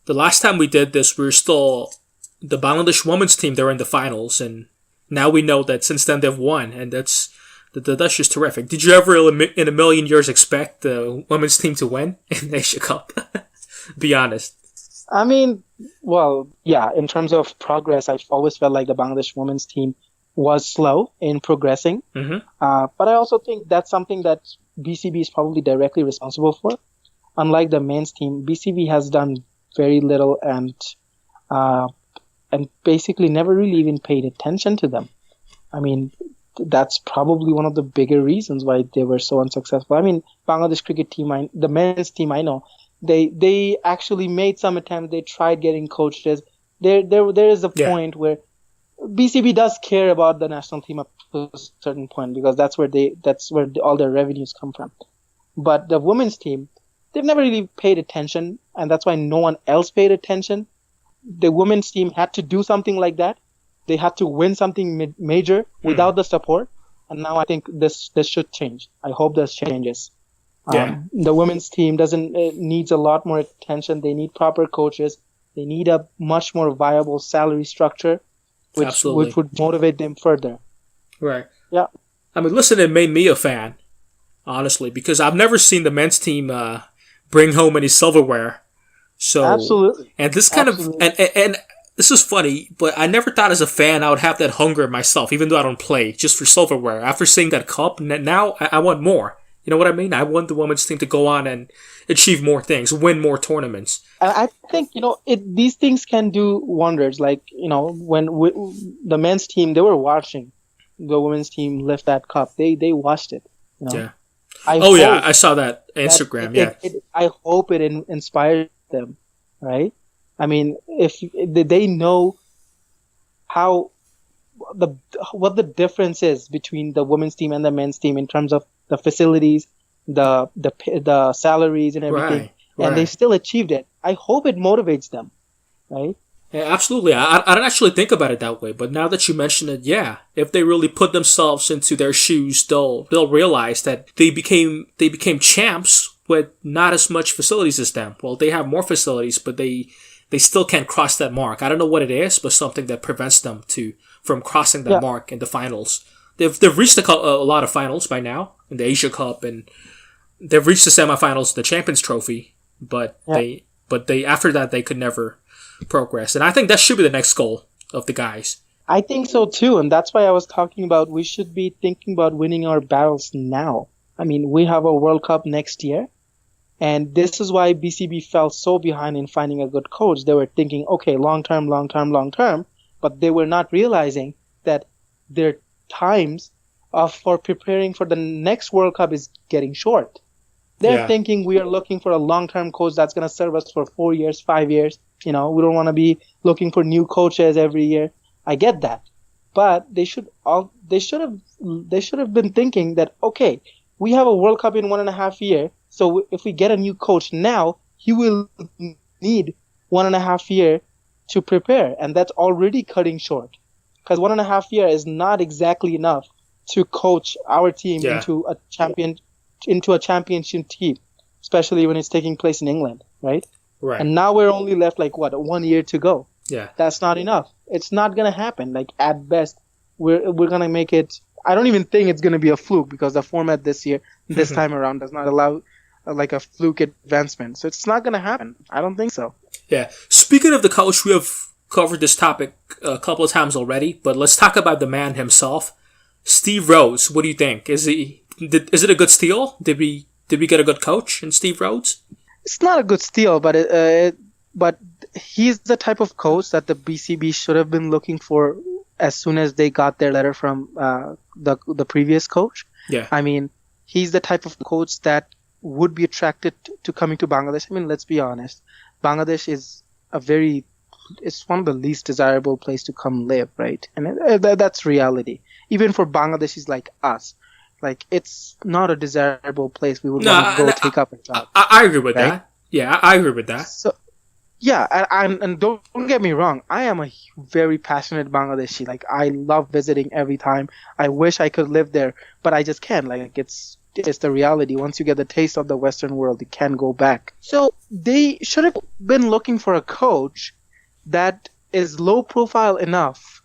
The last time we did this, we were still the Bangladesh women's team. They're in the finals, and now we know that since then they've won, and that's just terrific. Did you ever in a million years expect the women's team to win in the Asia Cup? Be honest. I mean, well, yeah. In terms of progress, I've always felt like the Bangladesh women's team was slow in progressing. Mm-hmm. But I also think that's something that BCB is probably directly responsible for. Unlike the men's team, BCB has done very little and basically never really even paid attention to them. I mean, that's probably one of the bigger reasons why they were so unsuccessful. I mean, Bangladesh cricket team, the men's team, I know, they actually made some attempt. They tried getting coaches. There is a point where BCB does care about the national team up to a certain point, because that's where all their revenues come from. But the women's team, they've never really paid attention, and that's why no one else paid attention. The women's team had to do something like that. They had to win something major without the support, and now I think this should change. I hope this changes. The women's team needs a lot more attention. They need proper coaches. They need a much more viable salary structure, which would motivate them further. Right. Yeah. I mean, listen, it made me a fan, honestly, because I've never seen the men's team bring home any silverware. So absolutely. And this kind of and this is funny, but I never thought as a fan I would have that hunger myself, even though I don't play, just for silverware. After seeing that cup, now I want more. You know what I mean? I want the women's team to go on and achieve more things, win more tournaments. I think, these things can do wonders. Like, when the men's team, they were watching the women's team lift that cup. They watched it. Yeah. I saw that Instagram. I hope it inspired them, right? I mean, if they know what the difference is between the women's team and the men's team in terms of the facilities, the salaries and everything, and they still achieved it. I hope it motivates them, right? Yeah, absolutely. I don't actually think about it that way, but now that you mention it, yeah, if they really put themselves into their shoes, they'll realize that they became champs with not as much facilities as them. Well, they have more facilities, but they still can't cross that mark. I don't know what it is, but something that prevents them from crossing that mark in the finals. They've reached a lot of finals by now in the Asia Cup, and they've reached the semifinals of the Champions Trophy, but they after that they could never progress. And I think that should be the next goal of the guys. I think so too, and that's why I was talking about we should be thinking about winning our battles now. I mean, we have a World Cup next year, and this is why BCB fell so behind in finding a good coach. They were thinking, okay, long term, but they were not realizing that their times for preparing for the next World Cup is getting short. They're thinking we are looking for a long-term coach that's going to serve us for 4 years, 5 years. We don't want to be looking for new coaches every year. I get that, but they should have been thinking that, okay, we have a World Cup in 1.5 years. So if we get a new coach now, he will need 1.5 years to prepare, and that's already cutting short. Because 1.5 years is not exactly enough to coach our team into a championship team, especially when it's taking place in England, right? Right. And now we're only left 1 year to go. Yeah. That's not enough. It's not gonna happen. At best, we're gonna make it. I don't even think it's gonna be a fluke, because the format this time around does not allow a fluke advancement. So it's not gonna happen. I don't think so. Yeah. Speaking of the coach, we have covered this topic a couple of times already, but let's talk about the man himself, Steve Rhodes. What do you think? Is it a good steal? Did we get a good coach in Steve Rhodes? It's not a good steal, but he's the type of coach that the BCB should have been looking for as soon as they got their letter from the previous coach. Yeah. I mean, he's the type of coach that would be attracted to coming to Bangladesh. I mean, let's be honest. Bangladesh is it's one of the least desirable place to come live, right? And that's reality. Even for Bangladeshis like us, like it's not a desirable place we would want to go take up a job. I agree with right? that. Yeah, I agree with that. So, yeah, and don't get me wrong. I am a very passionate Bangladeshi. Like, I love visiting every time. I wish I could live there, but I just can't. Like, it's the reality. Once you get the taste of the Western world, you can't go back. So they should have been looking for a coach that is low profile enough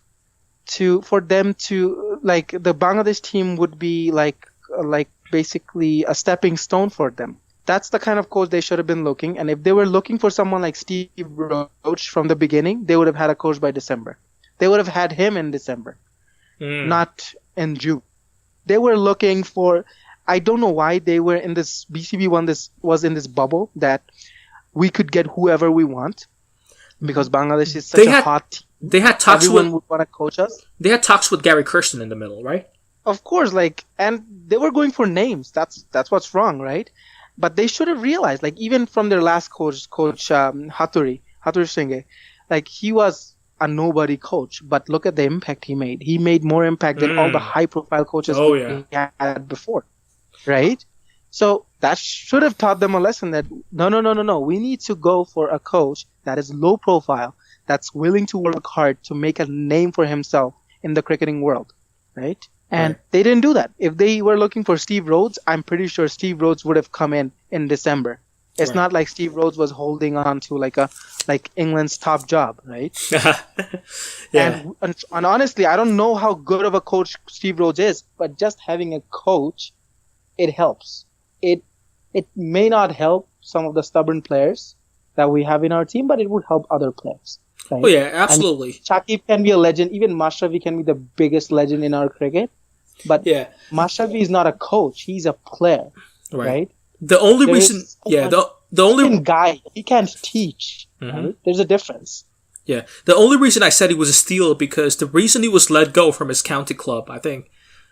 for them to, like, the Bangladesh team would be like basically a stepping stone for them. That's the kind of coach they should have been looking. And if they were looking for someone like Steve Rhodes from the beginning, they would have had a coach by December. They would have had him in December, not in June. They were looking for, I don't know why they were in this, BCB was in this bubble that we could get whoever we want because Bangladesh is such a hot team. They had talks Everyone would want to coach us. They had talks with Gary Kirsten in the middle, right? Of course, and they were going for names. That's what's wrong, right? But they should have realized, like, even from their last coach Hattori Singh, like, he was a nobody coach, but look at the impact he made. He made more impact than all the high-profile coaches we had before, right? So that should have taught them a lesson that, no. We need to go for a coach that is low-profile, that's willing to work hard to make a name for himself in the cricketing world, right? And they didn't do that. If they were looking for Steve Rhodes, I'm pretty sure Steve Rhodes would have come in December. It's not like Steve Rhodes was holding on to like England's top job, right? And honestly, I don't know how good of a coach Steve Rhodes is, but just having a coach, it helps. It may not help some of the stubborn players that we have in our team, but it would help other players. Right? Oh yeah, absolutely. And Shakib can be a legend. Even Mashrafe can be the biggest legend in our cricket. But Mashrafe is not a coach. He's a player, right? The only reason, the only guy, he can't teach. Right? There's a difference. Yeah, the only reason I said he was a steal because the reason he was let go from his county club, I think,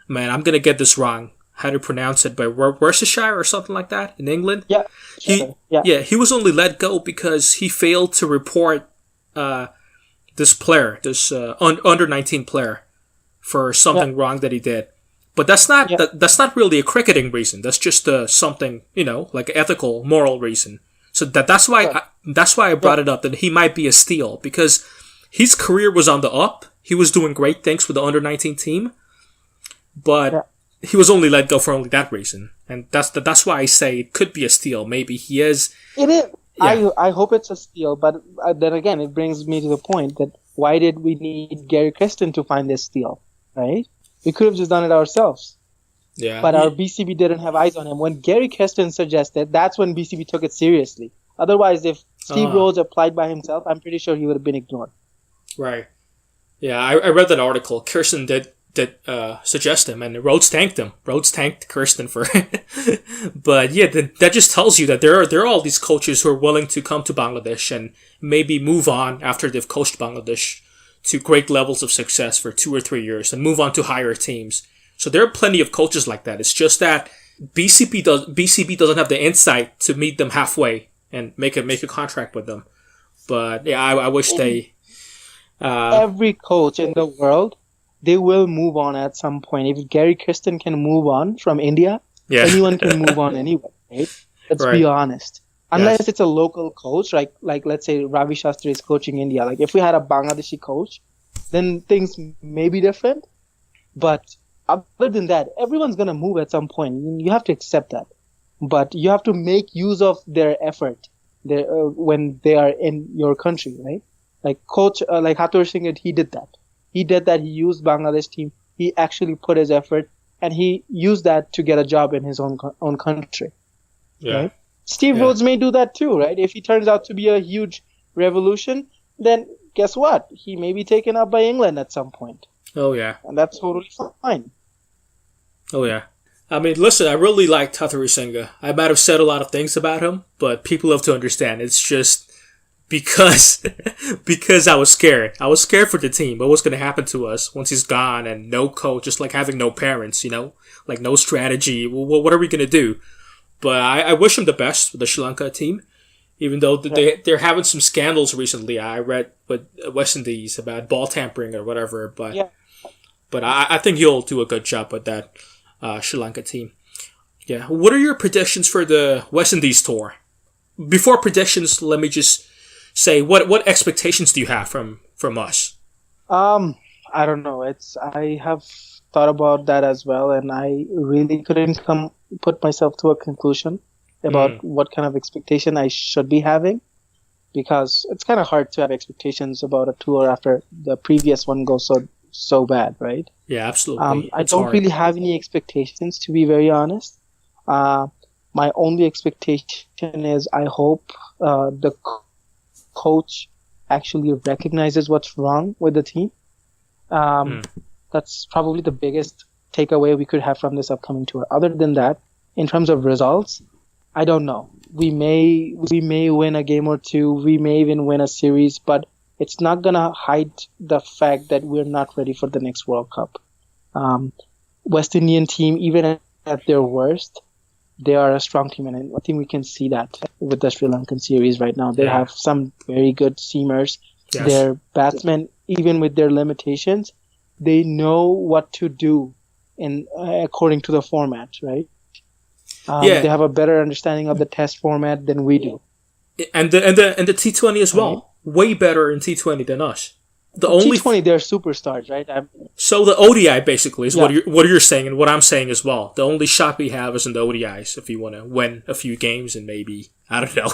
man, I'm gonna get this wrong. How to pronounce it? But Worcestershire or something like that in England. Yeah, he was only let go because he failed to report this player, this under 19 player, for something wrong that he did. But that's not that's not really a cricketing reason. That's just something, like an ethical, moral reason. So that's why I brought it up that he might be a steal because his career was on the up. He was doing great things with the under 19 team, but he was only let go for only that reason. And that's why I say it could be a steal. Maybe he is. It is. Yeah. I hope it's a steal, but then again, it brings me to the point that why did we need Gary Kirsten to find this steal, right? We could have just done it ourselves. Yeah. But our BCB didn't have eyes on him. When Gary Kirsten suggested, that's when BCB took it seriously. Otherwise, if Steve Rhodes applied by himself, I'm pretty sure he would have been ignored. Right. Yeah, I read that article. Kirsten did suggest him, and Rhodes thanked him. Rhodes thanked Kirsten for it. But yeah, that just tells you that there are all these coaches who are willing to come to Bangladesh and maybe move on after they've coached Bangladesh to great levels of success for 2 or 3 years and move on to higher teams. So there are plenty of coaches like that. It's just that BCB doesn't have the insight to meet them halfway and make a contract with them. But yeah, I wish they. Every coach in the world, they will move on at some point. If Gary Kirsten can move on from India, anyone can move on anyway, right? Let's be honest. Unless it's a local coach, like let's say Ravi Shastri is coaching India. Like if we had a Bangladeshi coach, then things may be different. But other than that, everyone's going to move at some point. You have to accept that. But you have to make use of their effort when they are in your country, right? Like coach, like Hattori Singh, he did that. He used Bangladesh team. He actually put his effort, and he used that to get a job in his own country. Yeah. Right? Steve Rhodes may do that too, right? If he turns out to be a huge revolution, then guess what? He may be taken up by England at some point. Oh, yeah. And that's totally fine. Oh, yeah. I mean, listen, I really liked Hattori Singh. I might have said a lot of things about him, but people have to understand. It's just because because I was scared. I was scared for the team. What was going to happen to us once he's gone and no coach, just like having no parents, like no strategy. Well, what are we going to do? But I wish him the best with the Sri Lanka team, even though they're having some scandals recently. I read with West Indies about ball tampering or whatever. But I think he'll do a good job with that Sri Lanka team. Yeah. What are your predictions for the West Indies tour? Before predictions, let me just say what expectations do you have from us? I don't know. I have thought about that as well, and I really couldn't put myself to a conclusion about what kind of expectation I should be having, because it's kind of hard to have expectations about a tour after the previous one goes so bad, right? Yeah, absolutely. I don't really have any expectations, to be very honest. My only expectation is I hope the coach actually recognizes what's wrong with the team. That's probably the biggest takeaway we could have from this upcoming tour. Other than that, in terms of results, I don't know. We may win a game or two. We may even win a series, but it's not gonna hide the fact that we're not ready for the next World Cup. West Indian team, even at their worst, they are a strong team, and I think we can see that with the Sri Lankan series right now. They have some very good seamers. Yes. Their batsmen, even with their limitations, they know what to do according to the format, right? They have a better understanding of the test format than we do. And the T20 as well. Right. Way better in T20 than us. The only T20, they're superstars, right? So the ODI basically is what you're saying, and what I'm saying as well. The only shot we have is in the ODIs. If you want to win a few games and maybe, I don't know,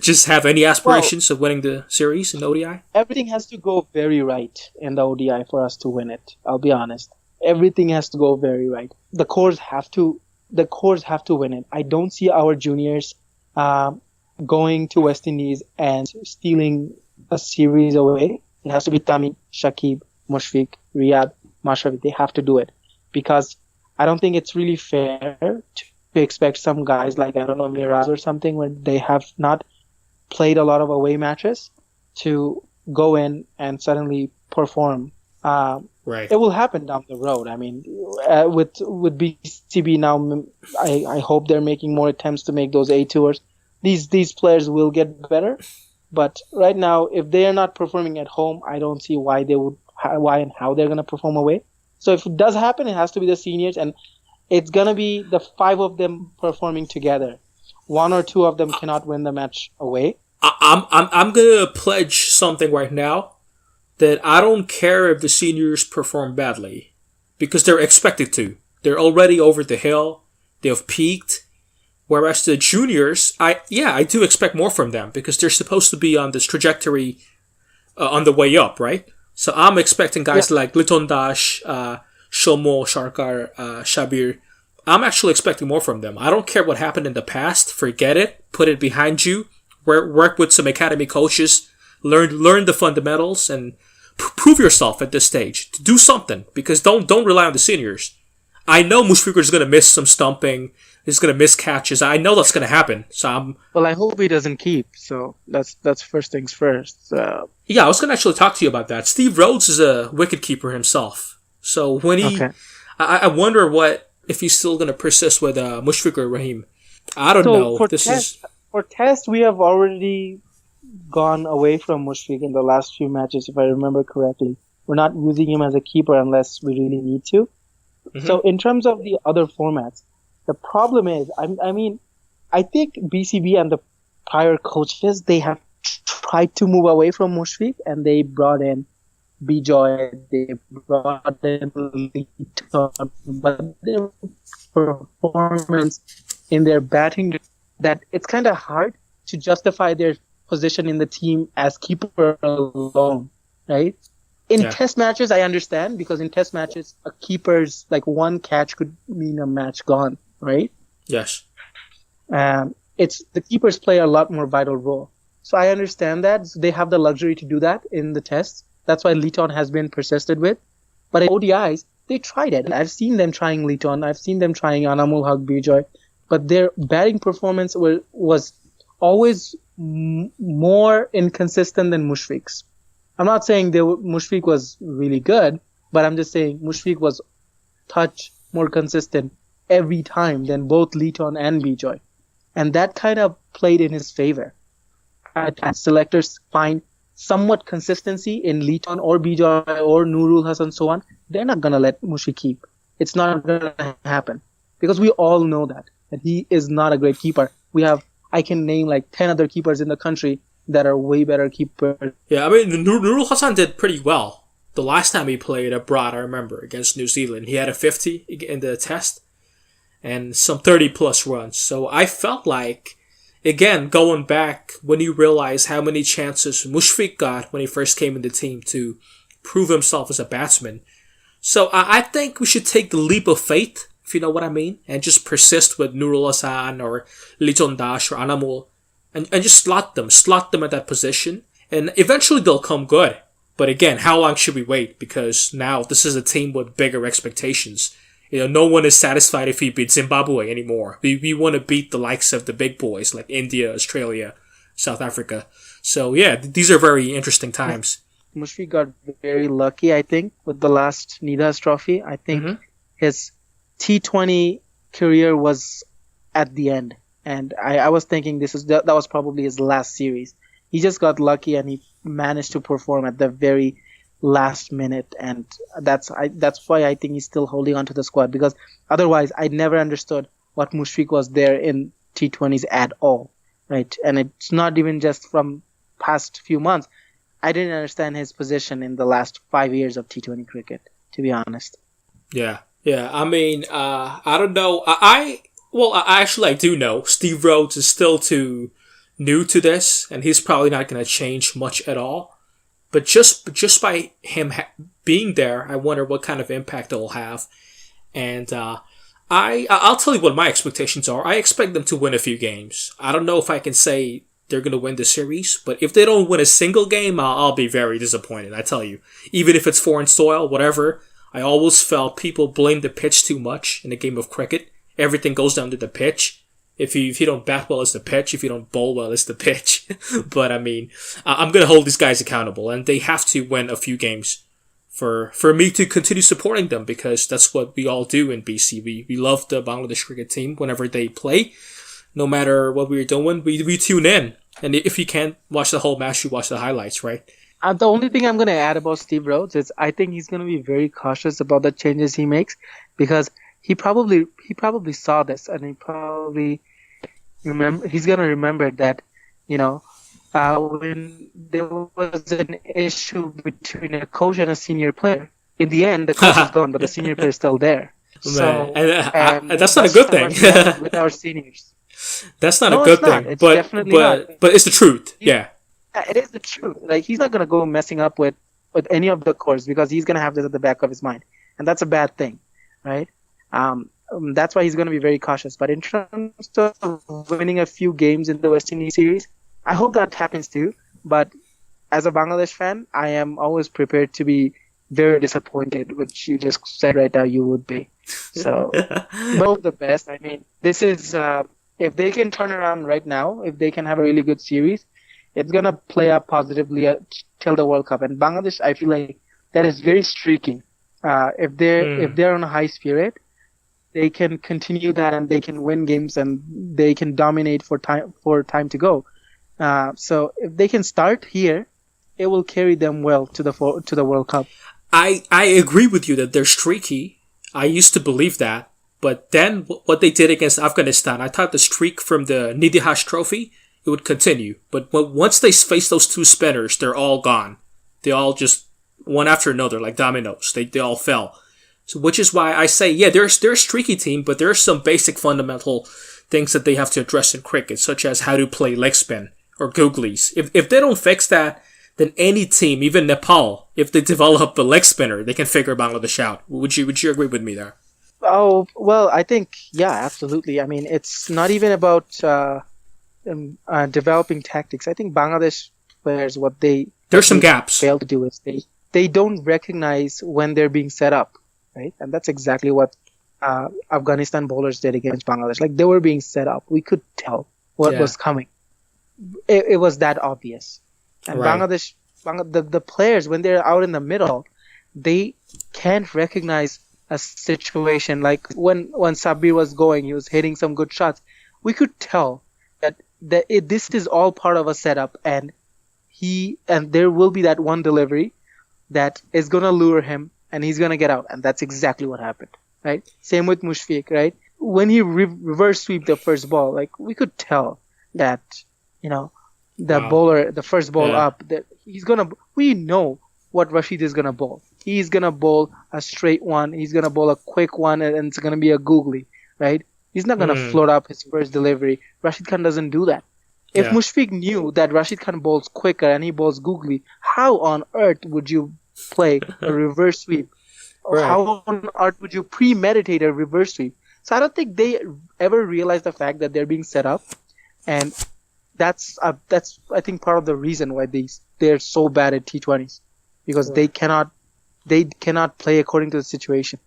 just have any aspirations of winning the series in the ODI. Everything has to go very right in the ODI for us to win it. I'll be honest. Everything has to go very right. The cores have to win it. I don't see our juniors going to West Indies and stealing a series away. It has to be Tamim, Shakib, Mashrafe, Riyad, Mashrafe. They have to do it, because I don't think it's really fair to expect some guys like, I don't know, Miraz or something, when they have not played a lot of away matches, to go in and suddenly perform. Right. It will happen down the road. I mean, with BCB now, I hope they're making more attempts to make those A tours. These players will get better. But right now, if they are not performing at home, I don't see why and how they're going to perform away. So if it does happen, it has to be the seniors, and it's going to be the 5 of them performing together. 1 or 2 of them cannot win the match away. I'm going to pledge something right now, that I don't care if the seniors perform badly, because they're expected to. They're already over the hill. They've peaked. Whereas the juniors, I do expect more from them, because they're supposed to be on this trajectory on the way up, right? So I'm expecting guys like Liton Dash, Shomo, Sharkar, Shabir. I'm actually expecting more from them. I don't care what happened in the past. Forget it. Put it behind you. Work with some academy coaches. Learn the fundamentals and prove yourself at this stage. Do something, because don't rely on the seniors. I know Mushfiqur is going to miss some stumping. He's going to miss catches. I know that's going to happen. So I hope he doesn't keep. So that's first things first. Yeah, I was going to actually talk to you about that. Steve Rhodes is a wicketkeeper himself. So when I wonder if he's still going to persist with Mushfiqur Rahim. I don't know. For test, we have already gone away from Mushfiq in the last few matches, if I remember correctly. We're not using him as a keeper unless we really need to. Mm-hmm. So in terms of the other formats, the problem is, I think BCB and the prior coaches, they have tried to move away from Mushfiq, and they brought in Bijoy, they brought in Liton, but their performance in their batting, that it's kind of hard to justify their position in the team as keeper alone, right? In test matches, I understand, because in test matches, a keeper's, like, one catch could mean a match gone, right? Yes. It's the keepers play a lot more vital role. So I understand that. So they have the luxury to do that in the tests. That's why Liton has been persisted with. But in ODIs, they tried it. I've seen them trying Liton. I've seen them trying Anamul Haq Bijoy. But their batting performance was always more inconsistent than Mushfiq's. I'm not saying Mushfiq was really good, but I'm just saying Mushfiq was touch more consistent every time than both Liton and Bijoy. And that kind of played in his favor. As selectors find somewhat consistency in Liton or Bijoy or Nurul Hasan, so on, they're not going to let Mushfiq keep. It's not going to happen. Because we all know that he is not a great keeper. I can name like 10 other keepers in the country that are way better keepers. Yeah, I mean, Nurul Hasan did pretty well. The last time he played abroad, I remember, against New Zealand, he had a 50 in the test and some 30-plus runs. So I felt like, again, going back, when you realize how many chances Mushfiq got when he first came in the team to prove himself as a batsman. So I think we should take the leap of faith, if you know what I mean, and just persist with Nurul Hasan or Liton Dash or Anamul and just slot them at that position. And eventually they'll come good. But again, how long should we wait? Because now this is a team with bigger expectations. No one is satisfied if he beats Zimbabwe anymore. We want to beat the likes of the big boys like India, Australia, South Africa. So yeah, these are very interesting times. Mushfiq got very lucky, I think, with the last Nidhas Trophy. I think his T20 career was at the end. And I was thinking that was probably his last series. He just got lucky and he managed to perform at the very last minute, and that's why I think he's still holding on to the squad, because otherwise I never understood what Mushfiq was there in T20s at all, right? And it's not even just from past few months. I didn't understand his position in the last 5 years of T20 cricket, to be honest. Yeah. I mean, I don't know. I do know. Steve Rhodes is still too new to this, and he's probably not going to change much at all. But just by him being there, I wonder what kind of impact it'll have. And I'll tell you what my expectations are. I expect them to win a few games. I don't know if I can say they're going to win the series, but if they don't win a single game, I'll be very disappointed, I tell you. Even if it's foreign soil, whatever, I always felt people blame the pitch too much in the game of cricket. Everything goes down to the pitch. If you don't bat well, it's the pitch. If you don't bowl well, it's the pitch. But I mean, I'm going to hold these guys accountable, and they have to win a few games for me to continue supporting them, because that's what we all do in BC. We love the Bangladesh cricket team whenever they play. No matter what we're doing, we tune in. And if you can't watch the whole match, you watch the highlights, right? The only thing I'm going to add about Steve Rhodes is I think he's going to be very cautious about the changes he makes, because he probably saw this, and he probably he's going to remember that, when there was an issue between a coach and a senior player, in the end the coach is gone, but the senior player is still there. So, and that's not a good thing with our seniors. That's not a good thing. It's definitely not. But it's the truth. Yeah. It is the truth. Like, he's not going to go messing up with any of the cores, because he's going to have this at the back of his mind. And that's a bad thing, right? That's why he's going to be very cautious. But in terms of winning a few games in the West Indies series, I hope that happens too. But as a Bangladesh fan, I am always prepared to be very disappointed, which you just said right now you would be. So, both the best. I mean, this is, if they can turn around right now, if they can have a really good series, it's going to play up positively till the World Cup. And Bangladesh, I feel like that is very streaky. If they're on a high spirit, they can continue that, and they can win games, and they can dominate for time to go. So if they can start here, it will carry them well to the World Cup. I agree with you that they're streaky. I used to believe that, but then what they did against Afghanistan, I thought the streak from the Nidhas Trophy, it would continue. But once they face those two spinners, they're all gone. They all just, one after another, like dominoes. They all fell. So, which is why I say, yeah, they're a streaky team, but there are some basic fundamental things that they have to address in cricket, such as how to play leg spin or googlies. If they don't fix that, then any team, even Nepal, if they develop a leg spinner, they can figure Bangladesh out. Would you agree with me there? Oh, well, I think, yeah, absolutely. I mean, it's not even about developing tactics. I think Bangladesh players, there's some gaps. Fail to do is they don't recognize when they're being set up, right? And that's exactly what Afghanistan bowlers did against Bangladesh. Like, they were being set up. We could tell what was coming. it was that obvious. And Right. the players, when they're out in the middle, they can't recognize a situation. Like when Sabir was going, he was hitting some good shots. We could tell that this is all part of a setup, and there will be that one delivery that is gonna lure him, and he's gonna get out, and that's exactly what happened, right? Same with Mushfiq, right? When he reverse sweep the first ball, like we could tell that, the bowler, the first ball up, that we know what Rashid is gonna bowl. He's gonna bowl a straight one. He's gonna bowl a quick one, and it's gonna be a googly, right? He's not gonna float up his first delivery. Rashid Khan doesn't do that. If Mushfiq knew that Rashid Khan bowls quicker and he bowls googly, how on earth would you play a reverse sweep? Right. How on earth would you premeditate a reverse sweep? So I don't think they ever realize the fact that they're being set up, and that's I think part of the reason why they're so bad at T20s, because they cannot play according to the situation.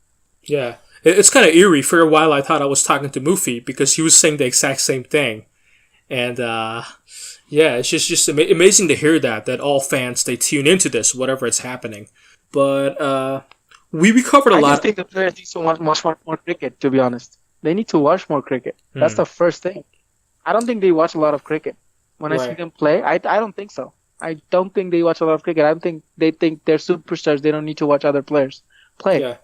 Yeah. It's kind of eerie. For a while, I thought I was talking to Mufi because he was saying the exact same thing. And, it's just amazing to hear that all fans, they tune into this, whatever it's happening. But, we covered a lot. I just think the players need to watch more cricket, to be honest. They need to watch more cricket. That's the first thing. I don't think they watch a lot of cricket. When I see them play, I don't think so. I don't think they watch a lot of cricket. I think they think they're superstars. They don't need to watch other players play. Yeah.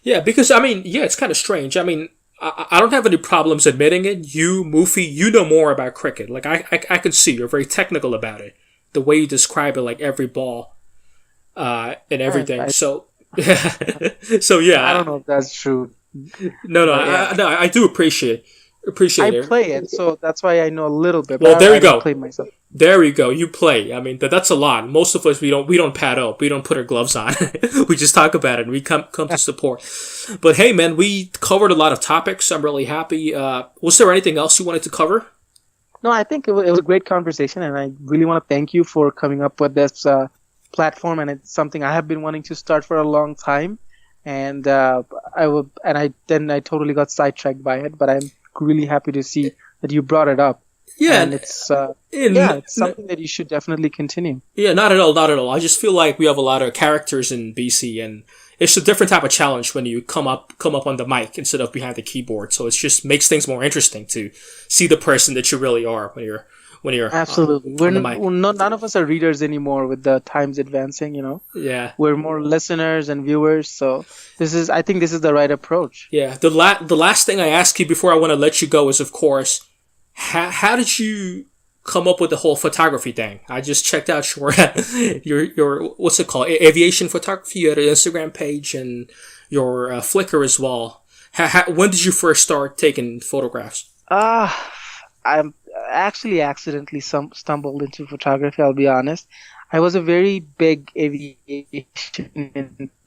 Yeah, because, it's kind of strange. I mean, I don't have any problems admitting it. You, Mufi, you know more about cricket. Like, I can see you're very technical about it. The way you describe it, like every ball, and everything. Right. So, yeah. I don't know if that's true. No, I do appreciate it. I play it, so that's why I know a little bit. Well, there you go. I play myself. There you go. You play. I mean, that's a lot. Most of us, we don't pad up. We don't put our gloves on. We just talk about it and we come to support. But hey, man, we covered a lot of topics. I'm really happy. Was there anything else you wanted to cover? No, I think it was a great conversation, and I really want to thank you for coming up with this platform. And it's something I have been wanting to start for a long time. And I totally got sidetracked by it. But I'm really happy to see that you brought it up. Yeah, and it's something that you should definitely continue. Yeah, not at all. I just feel like we have a lot of characters in BC, and it's a different type of challenge when you come up on the mic instead of behind the keyboard. So it just makes things more interesting to see the person that you really are when you're absolutely. None of us are readers anymore with the times advancing. Yeah, we're more listeners and viewers. So I think this is the right approach. Yeah. The last thing I ask you before I want to let you go is, of course, how did you come up with the whole photography thing? I just checked out your what's it called, aviation photography. You had an Instagram page and your Flickr as well. When did you first start taking photographs? I'm actually accidentally stumbled into photography. I'll be honest. I was a very big aviation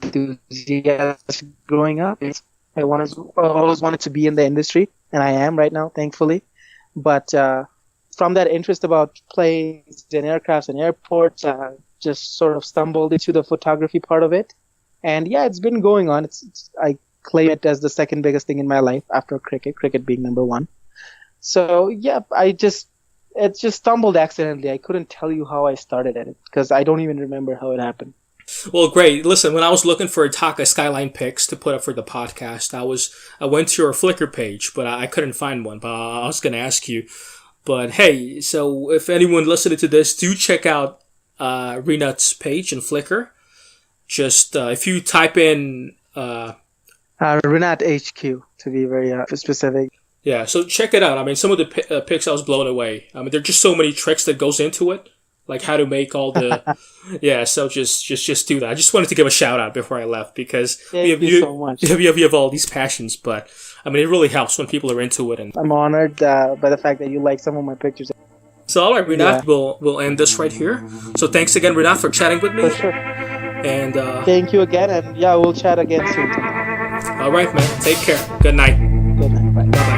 enthusiast growing up. I always wanted to be in the industry, and I am right now, thankfully. But from that interest about planes and aircrafts and airports, just sort of stumbled into the photography part of it. And yeah, it's been going on. I claim it as the second biggest thing in my life after cricket being number one. So yeah, it just stumbled accidentally. I couldn't tell you how I started at it because I don't even remember how it happened. Well, great. Listen, when I was looking for Dhaka skyline pics to put up for the podcast, I went to your Flickr page, but I couldn't find one. But I was going to ask you. But hey, so if anyone listening to this, do check out Rinat's page in Flickr. Just if you type in Rinat HQ to be very specific. Yeah, so check it out. I mean, some of the pics I was blown away. I mean, there are just so many tricks that goes into it. Like how to make all the, yeah. So just do that. I just wanted to give a shout out before I left because you so much. You have all these passions, but I mean it really helps when people are into it. And I'm honored by the fact that you like some of my pictures. So all right, Rinathq, we'll end this right here. So thanks again, Rinathq, for chatting with me. For sure. And thank you again, and yeah, we'll chat again soon. All right, man. Take care. Good night. Good night. Bye. Bye.